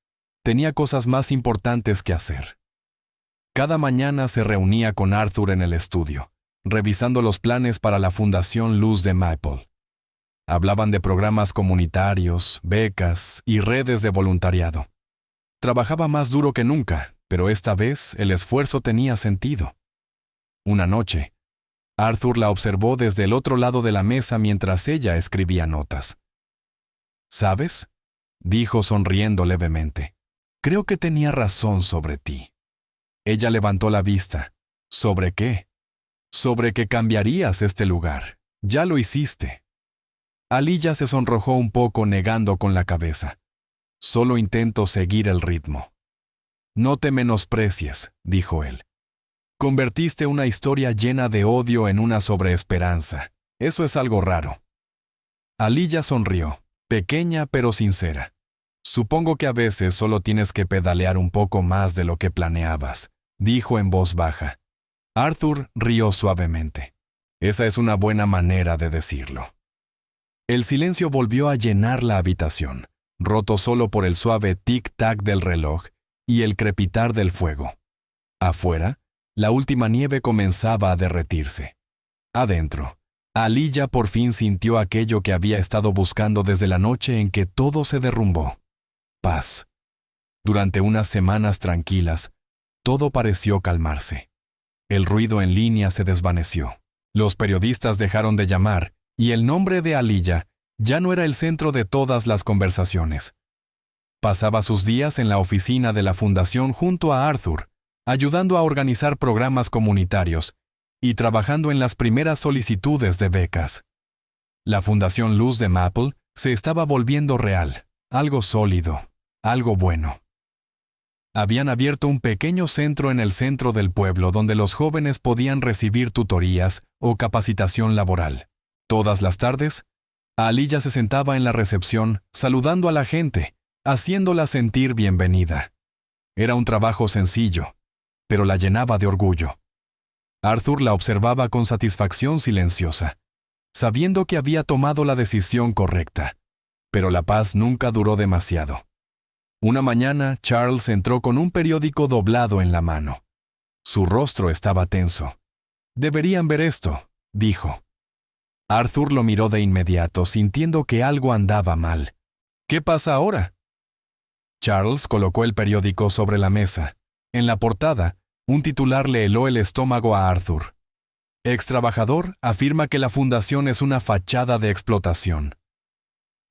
S1: Tenía cosas más importantes que hacer. Cada mañana se reunía con Arthur en el estudio, revisando los planes para la Fundación Luz de Maple. Hablaban de programas comunitarios, becas y redes de voluntariado. Trabajaba más duro que nunca, pero esta vez el esfuerzo tenía sentido. Una noche, Arthur la observó desde el otro lado de la mesa mientras ella escribía notas. «¿Sabes?», dijo sonriendo levemente. «Creo que tenía razón sobre ti». Ella levantó la vista. «¿Sobre qué?». «Sobre que cambiarías este lugar. Ya lo hiciste». Aaliyah se sonrojó un poco negando con la cabeza. «Solo intento seguir el ritmo». «No te menosprecies», dijo él. «Convertiste una historia llena de odio en una sobreesperanza. Eso es algo raro». Aaliyah sonrió, pequeña pero sincera. «Supongo que a veces solo tienes que pedalear un poco más de lo que planeabas», dijo en voz baja. Arthur rió suavemente. «Esa es una buena manera de decirlo». El silencio volvió a llenar la habitación, roto solo por el suave tic-tac del reloj y el crepitar del fuego. Afuera, la última nieve comenzaba a derretirse. Adentro, Aaliyah por fin sintió aquello que había estado buscando desde la noche en que todo se derrumbó. Paz. Durante unas semanas tranquilas, todo pareció calmarse. El ruido en línea se desvaneció. Los periodistas dejaron de llamar y el nombre de Aaliyah ya no era el centro de todas las conversaciones. Pasaba sus días en la oficina de la fundación junto a Arthur, ayudando a organizar programas comunitarios y trabajando en las primeras solicitudes de becas. La Fundación Luz de Maple se estaba volviendo real, algo sólido, algo bueno. Habían abierto un pequeño centro en el centro del pueblo donde los jóvenes podían recibir tutorías o capacitación laboral. Todas las tardes, Aaliyah se sentaba en la recepción saludando a la gente, haciéndola sentir bienvenida. Era un trabajo sencillo, pero la llenaba de orgullo. Arthur la observaba con satisfacción silenciosa, sabiendo que había tomado la decisión correcta. Pero la paz nunca duró demasiado. Una mañana, Charles entró con un periódico doblado en la mano. Su rostro estaba tenso. «Deberían ver esto», dijo. Arthur lo miró de inmediato, sintiendo que algo andaba mal. «¿Qué pasa ahora?». Charles colocó el periódico sobre la mesa. En la portada, un titular le heló el estómago a Arthur. «Extrabajador afirma que la fundación es una fachada de explotación».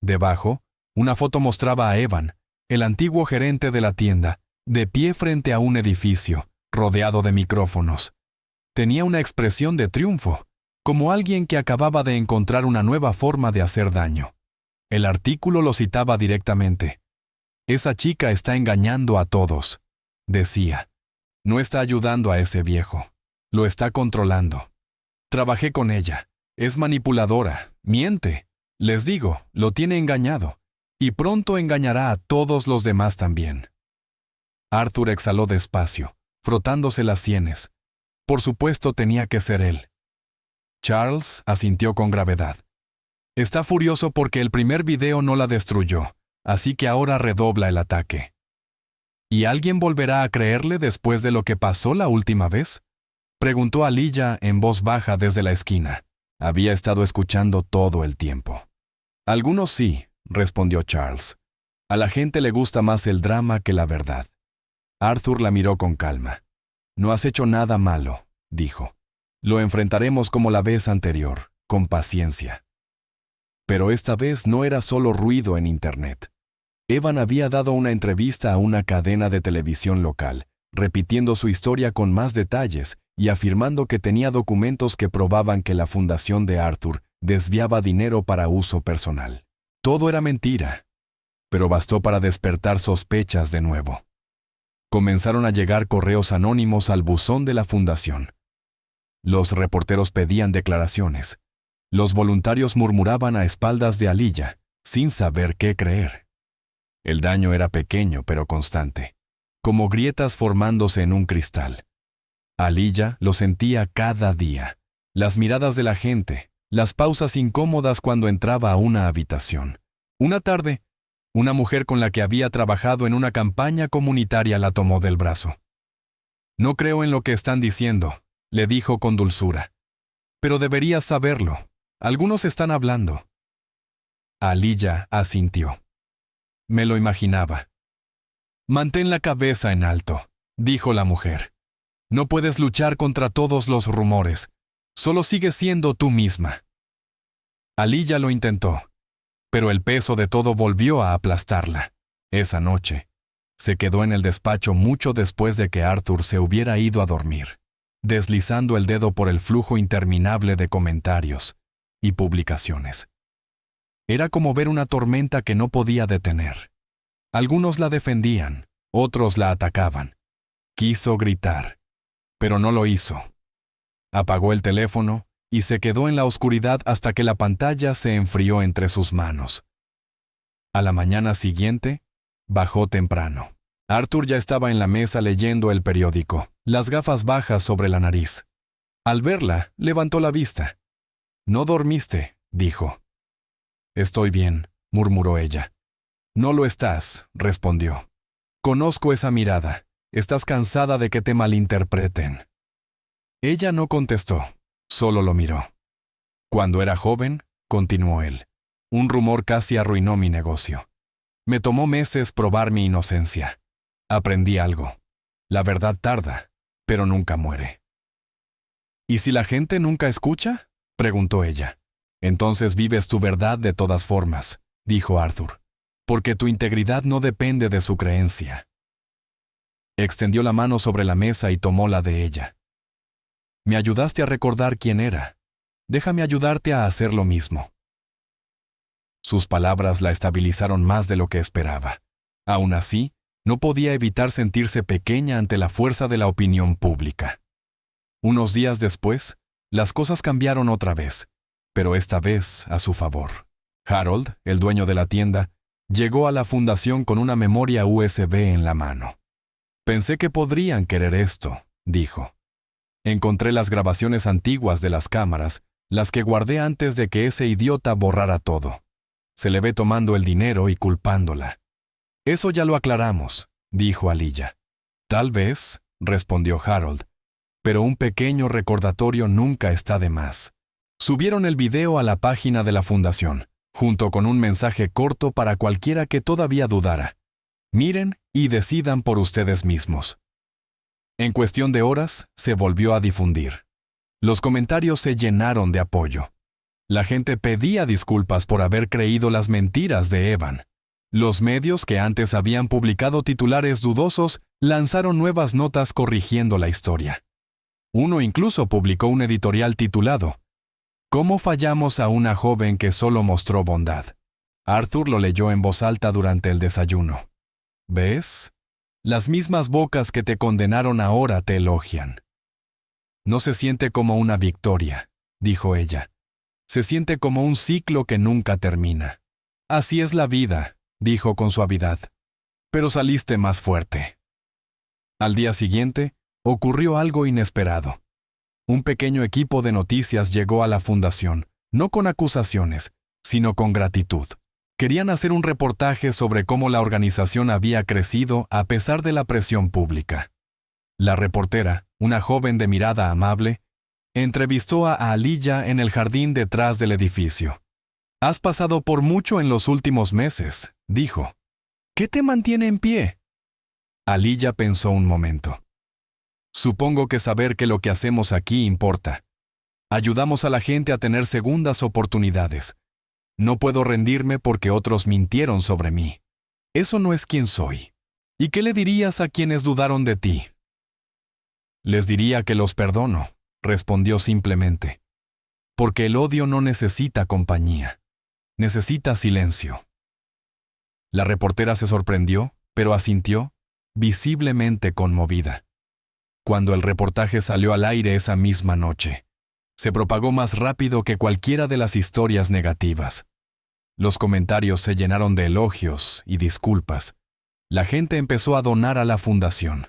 S1: Debajo, una foto mostraba a Evan, el antiguo gerente de la tienda, de pie frente a un edificio, rodeado de micrófonos. Tenía una expresión de triunfo, como alguien que acababa de encontrar una nueva forma de hacer daño. El artículo lo citaba directamente. «Esa chica está engañando a todos», decía. «No está ayudando a ese viejo. Lo está controlando. Trabajé con ella. Es manipuladora. Miente. Les digo, lo tiene engañado. Y pronto engañará a todos los demás también». Arthur exhaló despacio, frotándose las sienes. Por supuesto tenía que ser él. Charles asintió con gravedad. «Está furioso porque el primer video no la destruyó, así que ahora redobla el ataque». «¿Y alguien volverá a creerle después de lo que pasó la última vez?», preguntó Aliyah en voz baja desde la esquina. Había estado escuchando todo el tiempo. «Algunos sí», respondió Charles. «A la gente le gusta más el drama que la verdad». Arthur la miró con calma. «No has hecho nada malo», dijo. «Lo enfrentaremos como la vez anterior, con paciencia». Pero esta vez no era solo ruido en Internet. Evan había dado una entrevista a una cadena de televisión local, repitiendo su historia con más detalles y afirmando que tenía documentos que probaban que la fundación de Arthur desviaba dinero para uso personal. Todo era mentira, pero bastó para despertar sospechas de nuevo. Comenzaron a llegar correos anónimos al buzón de la fundación. Los reporteros pedían declaraciones. Los voluntarios murmuraban a espaldas de Aliyah, sin saber qué creer. El daño era pequeño pero constante, como grietas formándose en un cristal. Aliyah lo sentía cada día. Las miradas de la gente, las pausas incómodas cuando entraba a una habitación. Una tarde, una mujer con la que había trabajado en una campaña comunitaria la tomó del brazo. «No creo en lo que están diciendo», le dijo con dulzura. «Pero deberías saberlo. Algunos están hablando». Aliyah asintió. «Me lo imaginaba». «Mantén la cabeza en alto», dijo la mujer. «No puedes luchar contra todos los rumores. Solo sigues siendo tú misma». Aliyah lo intentó, pero el peso de todo volvió a aplastarla. Esa noche, se quedó en el despacho mucho después de que Arthur se hubiera ido a dormir, deslizando el dedo por el flujo interminable de comentarios y publicaciones. Era como ver una tormenta que no podía detener. Algunos la defendían, otros la atacaban. Quiso gritar, pero no lo hizo. Apagó el teléfono y se quedó en la oscuridad hasta que la pantalla se enfrió entre sus manos. A la mañana siguiente, bajó temprano. Arthur ya estaba en la mesa leyendo el periódico, las gafas bajas sobre la nariz. Al verla, levantó la vista. «¿No dormiste?», dijo. «Estoy bien», murmuró ella. «No lo estás», respondió. «Conozco esa mirada. Estás cansada de que te malinterpreten». Ella no contestó, solo lo miró. «Cuando era joven», continuó él, «un rumor casi arruinó mi negocio. Me tomó meses probar mi inocencia. Aprendí algo. La verdad tarda, pero nunca muere». «¿Y si la gente nunca escucha?», preguntó ella. «Entonces vives tu verdad de todas formas», dijo Arthur, «porque tu integridad no depende de su creencia». Extendió la mano sobre la mesa y tomó la de ella. «Me ayudaste a recordar quién era. Déjame ayudarte a hacer lo mismo». Sus palabras la estabilizaron más de lo que esperaba. Aún así, no podía evitar sentirse pequeña ante la fuerza de la opinión pública. Unos días después, las cosas cambiaron otra vez, pero esta vez a su favor. Harold, el dueño de la tienda, llegó a la fundación con una memoria USB en la mano. «Pensé que podrían querer esto», dijo. Encontré las grabaciones antiguas de las cámaras, las que guardé antes de que ese idiota borrara todo. Se le ve tomando el dinero y culpándola. Eso ya lo aclaramos, dijo Aliyah. Tal vez, respondió Harold, pero un pequeño recordatorio nunca está de más. Subieron el video a la página de la fundación, junto con un mensaje corto para cualquiera que todavía dudara. Miren y decidan por ustedes mismos. En cuestión de horas, se volvió a difundir. Los comentarios se llenaron de apoyo. La gente pedía disculpas por haber creído las mentiras de Evan. Los medios que antes habían publicado titulares dudosos lanzaron nuevas notas corrigiendo la historia. Uno incluso publicó un editorial titulado ¿Cómo fallamos a una joven que solo mostró bondad? Arthur lo leyó en voz alta durante el desayuno. ¿Ves? Las mismas bocas que te condenaron ahora te elogian. No se siente como una victoria, dijo ella. Se siente como un ciclo que nunca termina. Así es la vida, dijo con suavidad. Pero saliste más fuerte. Al día siguiente, ocurrió algo inesperado. Un pequeño equipo de noticias llegó a la fundación, no con acusaciones, sino con gratitud. Querían hacer un reportaje sobre cómo la organización había crecido a pesar de la presión pública. La reportera, una joven de mirada amable, entrevistó a Aliyah en el jardín detrás del edificio. «Has pasado por mucho en los últimos meses», dijo. «¿Qué te mantiene en pie?» Aliyah pensó un momento. «Supongo que saber que lo que hacemos aquí importa. Ayudamos a la gente a tener segundas oportunidades. No puedo rendirme porque otros mintieron sobre mí. Eso no es quien soy. ¿Y qué le dirías a quienes dudaron de ti?» «Les diría que los perdono», respondió simplemente. «Porque el odio no necesita compañía. Necesita silencio». La reportera se sorprendió, pero asintió, visiblemente conmovida. Cuando el reportaje salió al aire esa misma noche, se propagó más rápido que cualquiera de las historias negativas. Los comentarios se llenaron de elogios y disculpas. La gente empezó a donar a la fundación.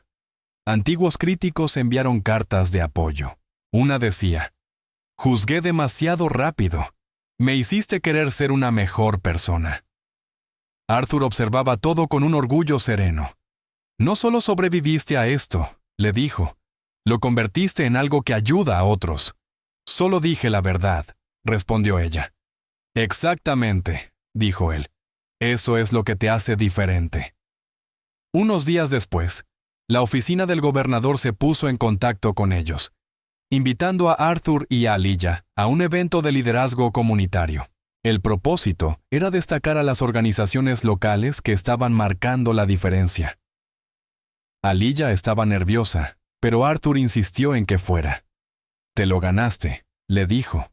S1: Antiguos críticos enviaron cartas de apoyo. Una decía, «Juzgué demasiado rápido. Me hiciste querer ser una mejor persona». Arthur observaba todo con un orgullo sereno. «No solo sobreviviste a esto», le dijo, «lo convertiste en algo que ayuda a otros». «Solo dije la verdad», respondió ella. «Exactamente», dijo él. «Eso es lo que te hace diferente». Unos días después, la oficina del gobernador se puso en contacto con ellos, invitando a Arthur y a Aliyah a un evento de liderazgo comunitario. El propósito era destacar a las organizaciones locales que estaban marcando la diferencia. Aliyah estaba nerviosa, pero Arthur insistió en que fuera. «Te lo ganaste», le dijo.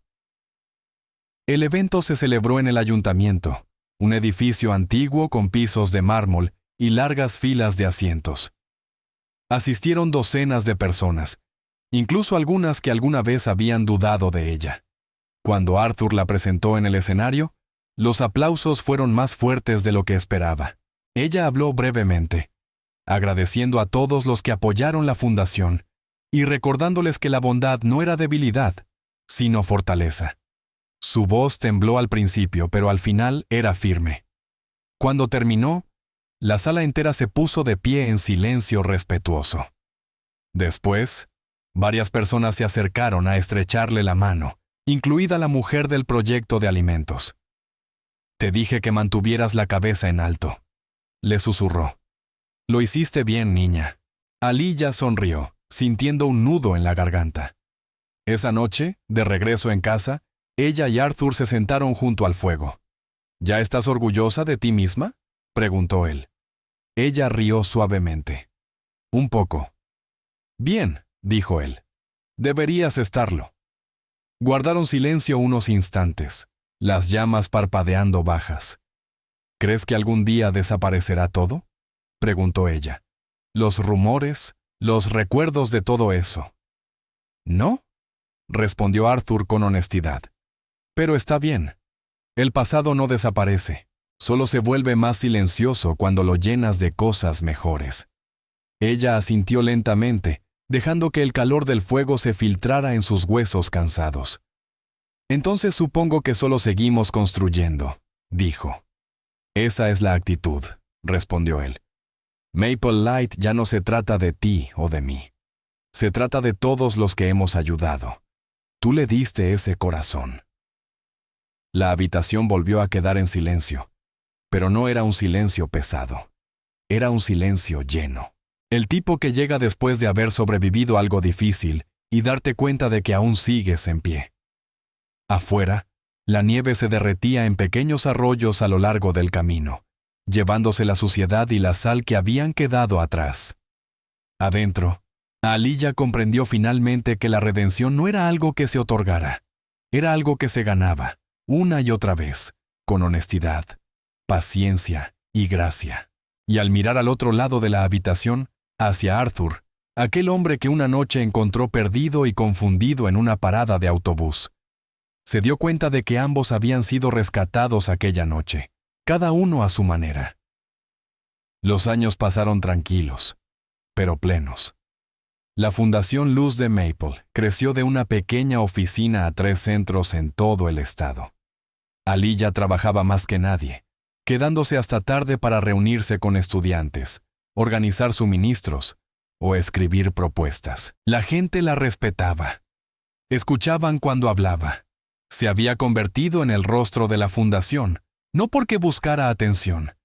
S1: El evento se celebró en el ayuntamiento, un edificio antiguo con pisos de mármol y largas filas de asientos. Asistieron docenas de personas, incluso algunas que alguna vez habían dudado de ella. Cuando Arthur la presentó en el escenario, los aplausos fueron más fuertes de lo que esperaba. Ella habló brevemente, agradeciendo a todos los que apoyaron la fundación y recordándoles que la bondad no era debilidad, sino fortaleza. Su voz tembló al principio, pero al final era firme. Cuando terminó, la sala entera se puso de pie en silencio respetuoso. Después, varias personas se acercaron a estrecharle la mano, incluida la mujer del proyecto de alimentos. «Te dije que mantuvieras la cabeza en alto», le susurró. «Lo hiciste bien, niña». Aliyah sonrió, sintiendo un nudo en la garganta. Esa noche, de regreso en casa, ella y Arthur se sentaron junto al fuego. «¿Ya estás orgullosa de ti misma?», preguntó él. Ella rió suavemente. «Un poco». «Bien», dijo él. «Deberías estarlo». Guardaron silencio unos instantes, las llamas parpadeando bajas. «¿Crees que algún día desaparecerá todo?», preguntó ella. «Los rumores, los recuerdos de todo eso». «No», respondió Arthur con honestidad. «Pero está bien. El pasado no desaparece, solo se vuelve más silencioso cuando lo llenas de cosas mejores». Ella asintió lentamente, dejando que el calor del fuego se filtrara en sus huesos cansados. «Entonces supongo que solo seguimos construyendo», dijo. «Esa es la actitud», respondió él. «Maple Light ya no se trata de ti o de mí. Se trata de todos los que hemos ayudado. Tú le diste ese corazón». La habitación volvió a quedar en silencio, pero no era un silencio pesado. Era un silencio lleno. El tipo que llega después de haber sobrevivido algo difícil y darte cuenta de que aún sigues en pie. Afuera, la nieve se derretía en pequeños arroyos a lo largo del camino, llevándose la suciedad y la sal que habían quedado atrás. Adentro, Aliyah comprendió finalmente que la redención no era algo que se otorgara, era algo que se ganaba, una y otra vez, con honestidad, paciencia y gracia. Y al mirar al otro lado de la habitación, hacia Arthur, aquel hombre que una noche encontró perdido y confundido en una parada de autobús, se dio cuenta de que ambos habían sido rescatados aquella noche, cada uno a su manera. Los años pasaron tranquilos, pero plenos. La Fundación Luz de Maple creció de una pequeña oficina a 3 centros en todo el estado. Aliyah trabajaba más que nadie, quedándose hasta tarde para reunirse con estudiantes, organizar suministros o escribir propuestas. La gente la respetaba. Escuchaban cuando hablaba. Se había convertido en el rostro de la fundación, no porque buscara atención,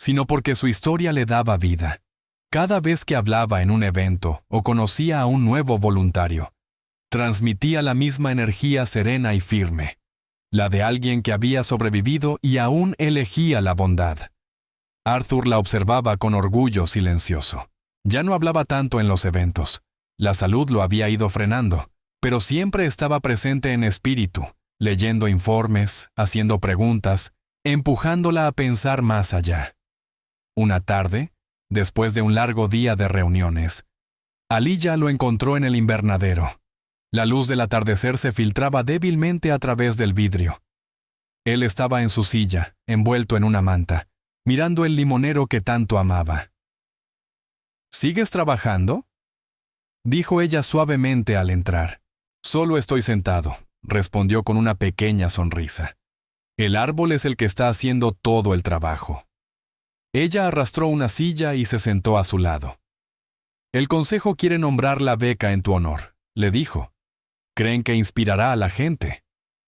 S1: sino porque su historia le daba vida. Cada vez que hablaba en un evento o conocía a un nuevo voluntario, transmitía la misma energía serena y firme, la de alguien que había sobrevivido y aún elegía la bondad. Arthur la observaba con orgullo silencioso. Ya no hablaba tanto en los eventos. La salud lo había ido frenando, pero siempre estaba presente en espíritu, leyendo informes, haciendo preguntas, empujándola a pensar más allá. Una tarde, después de un largo día de reuniones, Aliyah lo encontró en el invernadero. La luz del atardecer se filtraba débilmente a través del vidrio. Él estaba en su silla, envuelto en una manta, mirando el limonero que tanto amaba. ¿Sigues trabajando?, dijo ella suavemente al entrar. «Solo estoy sentado», respondió con una pequeña sonrisa. «El árbol es el que está haciendo todo el trabajo». Ella arrastró una silla y se sentó a su lado. «El consejo quiere nombrar la beca en tu honor», le dijo. «Creen que inspirará a la gente».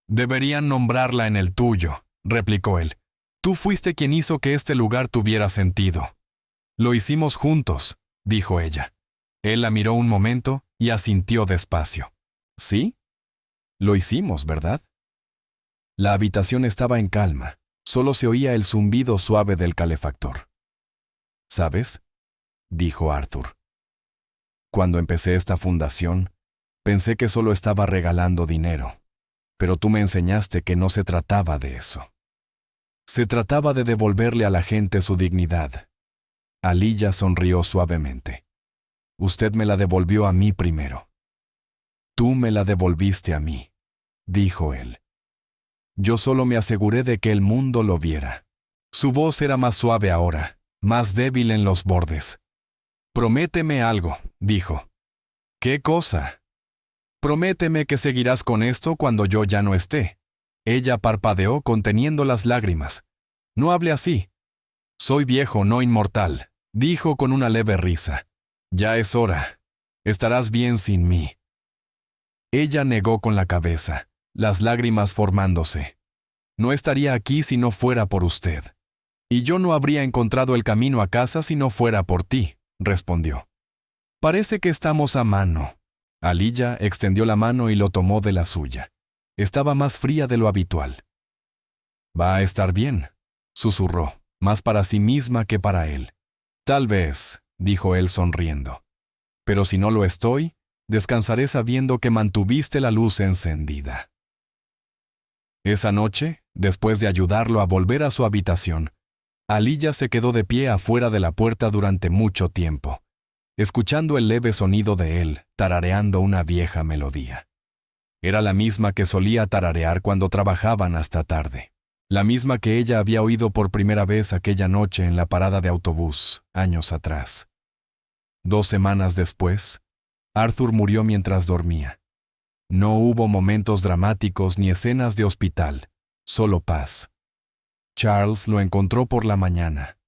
S1: «Deberían nombrarla en el tuyo», replicó él. «Tú fuiste quien hizo que este lugar tuviera sentido». «Lo hicimos juntos», dijo ella. Él la miró un momento y asintió despacio. «¿Sí? Lo hicimos, ¿verdad?» La habitación estaba en calma. Solo se oía el zumbido suave del calefactor. «¿Sabes?», dijo Arthur. «Cuando empecé esta fundación, pensé que solo estaba regalando dinero, pero tú me enseñaste que no se trataba de eso. Se trataba de devolverle a la gente su dignidad». Aliyah sonrió suavemente. «Usted me la devolvió a mí primero». «Tú me la devolviste a mí», dijo él. «Yo solo me aseguré de que el mundo lo viera». Su voz era más suave ahora, más débil en los bordes. «Prométeme algo», dijo. «¿Qué cosa?» «Prométeme que seguirás con esto cuando yo ya no esté». Ella parpadeó conteniendo las lágrimas. «No hable así. Soy viejo, no inmortal», dijo con una leve risa. «Ya es hora. Estarás bien sin mí». Ella negó con la cabeza, las lágrimas formándose. «No estaría aquí si no fuera por usted. Y yo no habría encontrado el camino a casa si no fuera por ti», respondió. «Parece que estamos a mano». Aliyah extendió la mano y lo tomó de la suya. Estaba más fría de lo habitual. «Va a estar bien», susurró, más para sí misma que para él. «Tal vez», dijo él sonriendo. «Pero si no lo estoy, descansaré sabiendo que mantuviste la luz encendida». Esa noche, después de ayudarlo a volver a su habitación, Aliyah se quedó de pie afuera de la puerta durante mucho tiempo, escuchando el leve sonido de él, tarareando una vieja melodía. Era la misma que solía tararear cuando trabajaban hasta tarde, la misma que ella había oído por primera vez aquella noche en la parada de autobús, años atrás. 2 semanas después, Arthur murió mientras dormía. No hubo momentos dramáticos ni escenas de hospital, solo paz. Charles lo encontró por la mañana,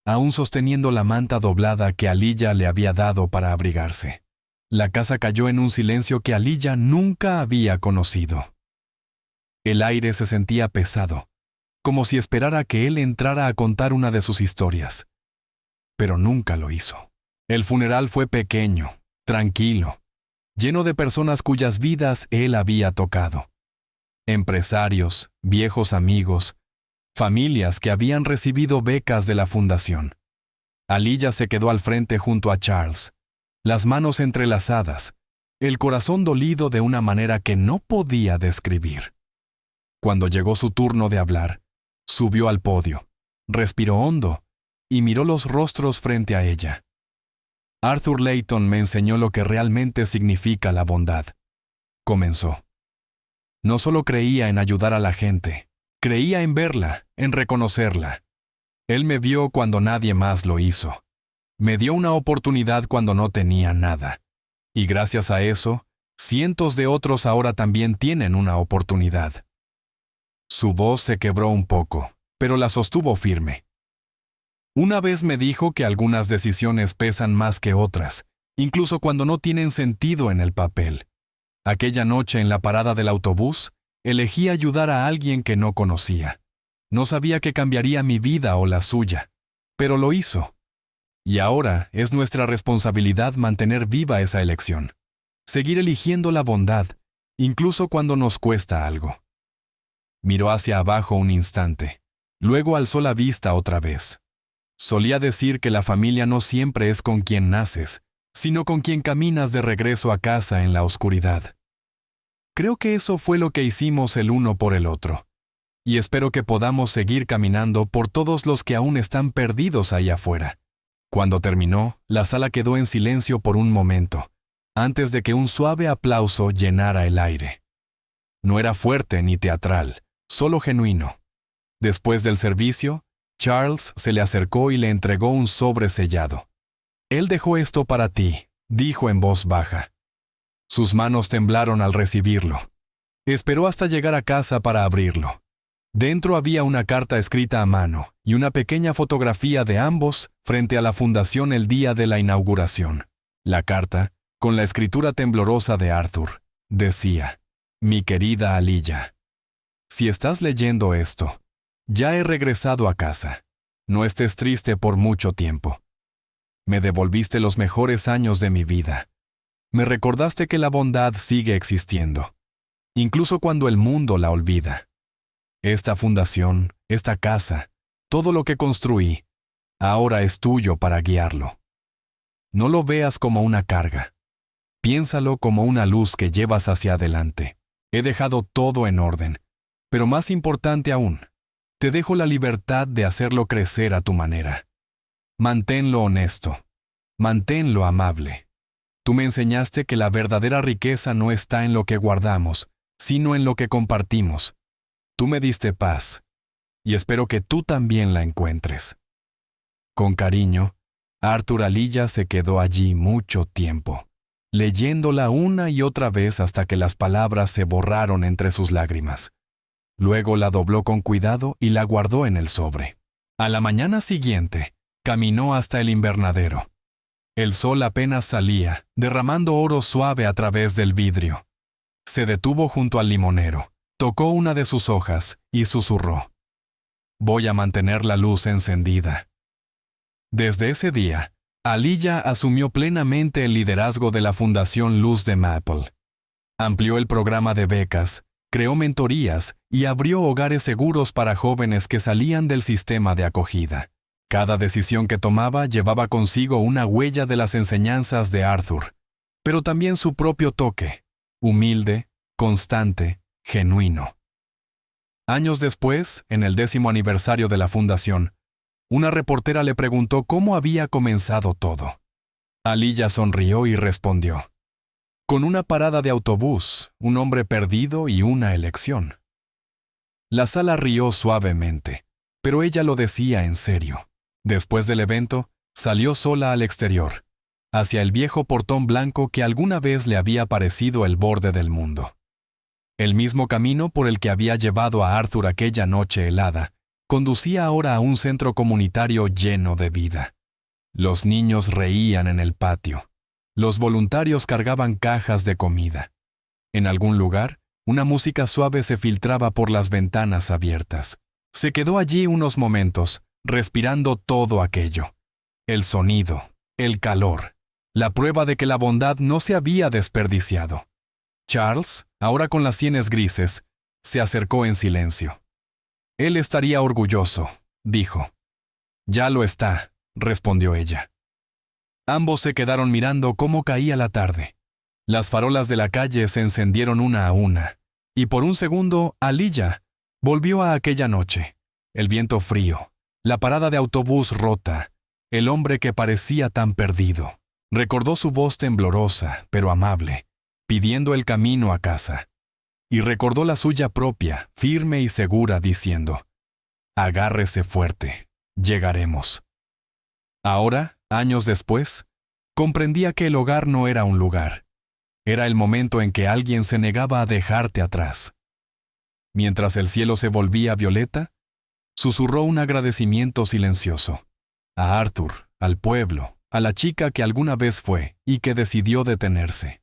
S1: aún sosteniendo la manta doblada que Aliyah le había dado para abrigarse. La casa cayó en un silencio que Aliyah nunca había conocido. El aire se sentía pesado, como si esperara que él entrara a contar una de sus historias. Pero nunca lo hizo. El funeral fue pequeño, tranquilo, lleno de personas cuyas vidas él había tocado. Empresarios, viejos amigos, familias que habían recibido becas de la fundación. Aliyah se quedó al frente junto a Charles, las manos entrelazadas, el corazón dolido de una manera que no podía describir. Cuando llegó su turno de hablar, subió al podio, respiró hondo y miró los rostros frente a ella. Arthur Layton me enseñó lo que realmente significa la bondad. Comenzó. No solo creía en ayudar a la gente, creía en verla, en reconocerla. Él me vio cuando nadie más lo hizo. Me dio una oportunidad cuando no tenía nada. Y gracias a eso, cientos de otros ahora también tienen una oportunidad. Su voz se quebró un poco, pero la sostuvo firme. Una vez me dijo que algunas decisiones pesan más que otras, incluso cuando no tienen sentido en el papel. Aquella noche en la parada del autobús, elegí ayudar a alguien que no conocía. No sabía que cambiaría mi vida o la suya, pero lo hizo. Y ahora es nuestra responsabilidad mantener viva esa elección. Seguir eligiendo la bondad, incluso cuando nos cuesta algo. Miró hacia abajo un instante, luego alzó la vista otra vez. Solía decir que la familia no siempre es con quien naces, sino con quien caminas de regreso a casa en la oscuridad. Creo que eso fue lo que hicimos el uno por el otro. Y espero que podamos seguir caminando por todos los que aún están perdidos ahí afuera. Cuando terminó, la sala quedó en silencio por un momento, antes de que un suave aplauso llenara el aire. No era fuerte ni teatral, solo genuino. Después del servicio, Charles se le acercó y le entregó un sobre sellado. «Él dejó esto para ti», dijo en voz baja. Sus manos temblaron al recibirlo. Esperó hasta llegar a casa para abrirlo. Dentro había una carta escrita a mano y una pequeña fotografía de ambos frente a la fundación el día de la inauguración. La carta, con la escritura temblorosa de Arthur, decía: «Mi querida Aliyah, si estás leyendo esto, ya he regresado a casa. No estés triste por mucho tiempo. Me devolviste los mejores años de mi vida. Me recordaste que la bondad sigue existiendo, incluso cuando el mundo la olvida. Esta fundación, esta casa, todo lo que construí, ahora es tuyo para guiarlo. No lo veas como una carga. Piénsalo como una luz que llevas hacia adelante. He dejado todo en orden, pero más importante aún, te dejo la libertad de hacerlo crecer a tu manera. Manténlo honesto, manténlo amable. Tú me enseñaste que la verdadera riqueza no está en lo que guardamos, sino en lo que compartimos. Tú me diste paz, y espero que tú también la encuentres». Con cariño, Arthur Aliyah se quedó allí mucho tiempo, leyéndola una y otra vez hasta que las palabras se borraron entre sus lágrimas. Luego la dobló con cuidado y la guardó en el sobre. A la mañana siguiente, caminó hasta el invernadero. El sol apenas salía, derramando oro suave a través del vidrio. Se detuvo junto al limonero, tocó una de sus hojas y susurró: «Voy a mantener la luz encendida». Desde ese día, Aliyah asumió plenamente el liderazgo de la Fundación Luz de Maple. Amplió el programa de becas, creó mentorías y abrió hogares seguros para jóvenes que salían del sistema de acogida. Cada decisión que tomaba llevaba consigo una huella de las enseñanzas de Arthur, pero también su propio toque, humilde, constante, genuino. Años después, en el 10º aniversario de la fundación, una reportera le preguntó cómo había comenzado todo. Aliyah sonrió y respondió: «Con una parada de autobús, un hombre perdido y una elección». La sala rió suavemente, pero ella lo decía en serio. Después del evento, salió sola al exterior. hacia el viejo portón blanco que alguna vez le había parecido el borde del mundo. El mismo camino por el que había llevado a Arthur aquella noche helada, conducía ahora a un centro comunitario lleno de vida. Los niños reían en el patio. Los voluntarios cargaban cajas de comida. En algún lugar, una música suave se filtraba por las ventanas abiertas. Se quedó allí unos momentos, respirando todo aquello. El sonido, el calor, la prueba de que la bondad no se había desperdiciado. Charles, ahora con las sienes grises, se acercó en silencio. Él estaría orgulloso, dijo. Ya lo está, respondió ella. Ambos se quedaron mirando cómo caía la tarde. Las farolas de la calle se encendieron una a una, y por un segundo, Aliyah volvió a aquella noche. El viento frío, la parada de autobús rota, el hombre que parecía tan perdido. Recordó su voz temblorosa, pero amable, pidiendo el camino a casa. Y recordó la suya propia, firme y segura, diciendo: «Agárrese fuerte, llegaremos». Ahora, años después, comprendía que el hogar no era un lugar. Era el momento en que alguien se negaba a dejarte atrás. Mientras el cielo se volvía violeta, susurró un agradecimiento silencioso. A Arthur, al pueblo, a la chica que alguna vez fue y que decidió detenerse.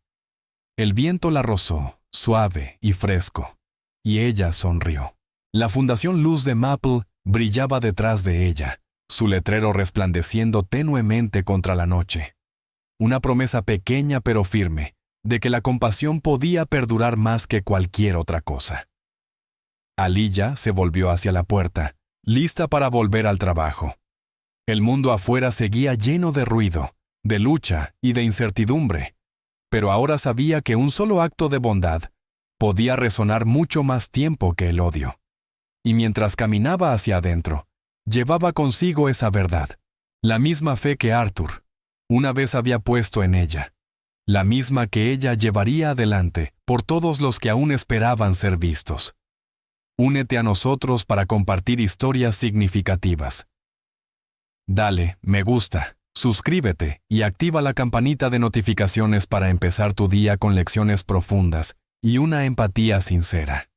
S1: El viento la rozó, suave y fresco, y ella sonrió. La Fundación Luz de Maple brillaba detrás de ella, su letrero resplandeciendo tenuemente contra la noche. Una promesa pequeña pero firme, de que la compasión podía perdurar más que cualquier otra cosa. Aliyah se volvió hacia la puerta, lista para volver al trabajo. El mundo afuera seguía lleno de ruido, de lucha y de incertidumbre, pero ahora sabía que un solo acto de bondad podía resonar mucho más tiempo que el odio. Y mientras caminaba hacia adentro, llevaba consigo esa verdad, la misma fe que Arthur una vez había puesto en ella, la misma que ella llevaría adelante por todos los que aún esperaban ser vistos. Únete a nosotros para compartir historias significativas. Dale, me gusta, suscríbete y activa la campanita de notificaciones para empezar tu día con lecciones profundas y una empatía sincera.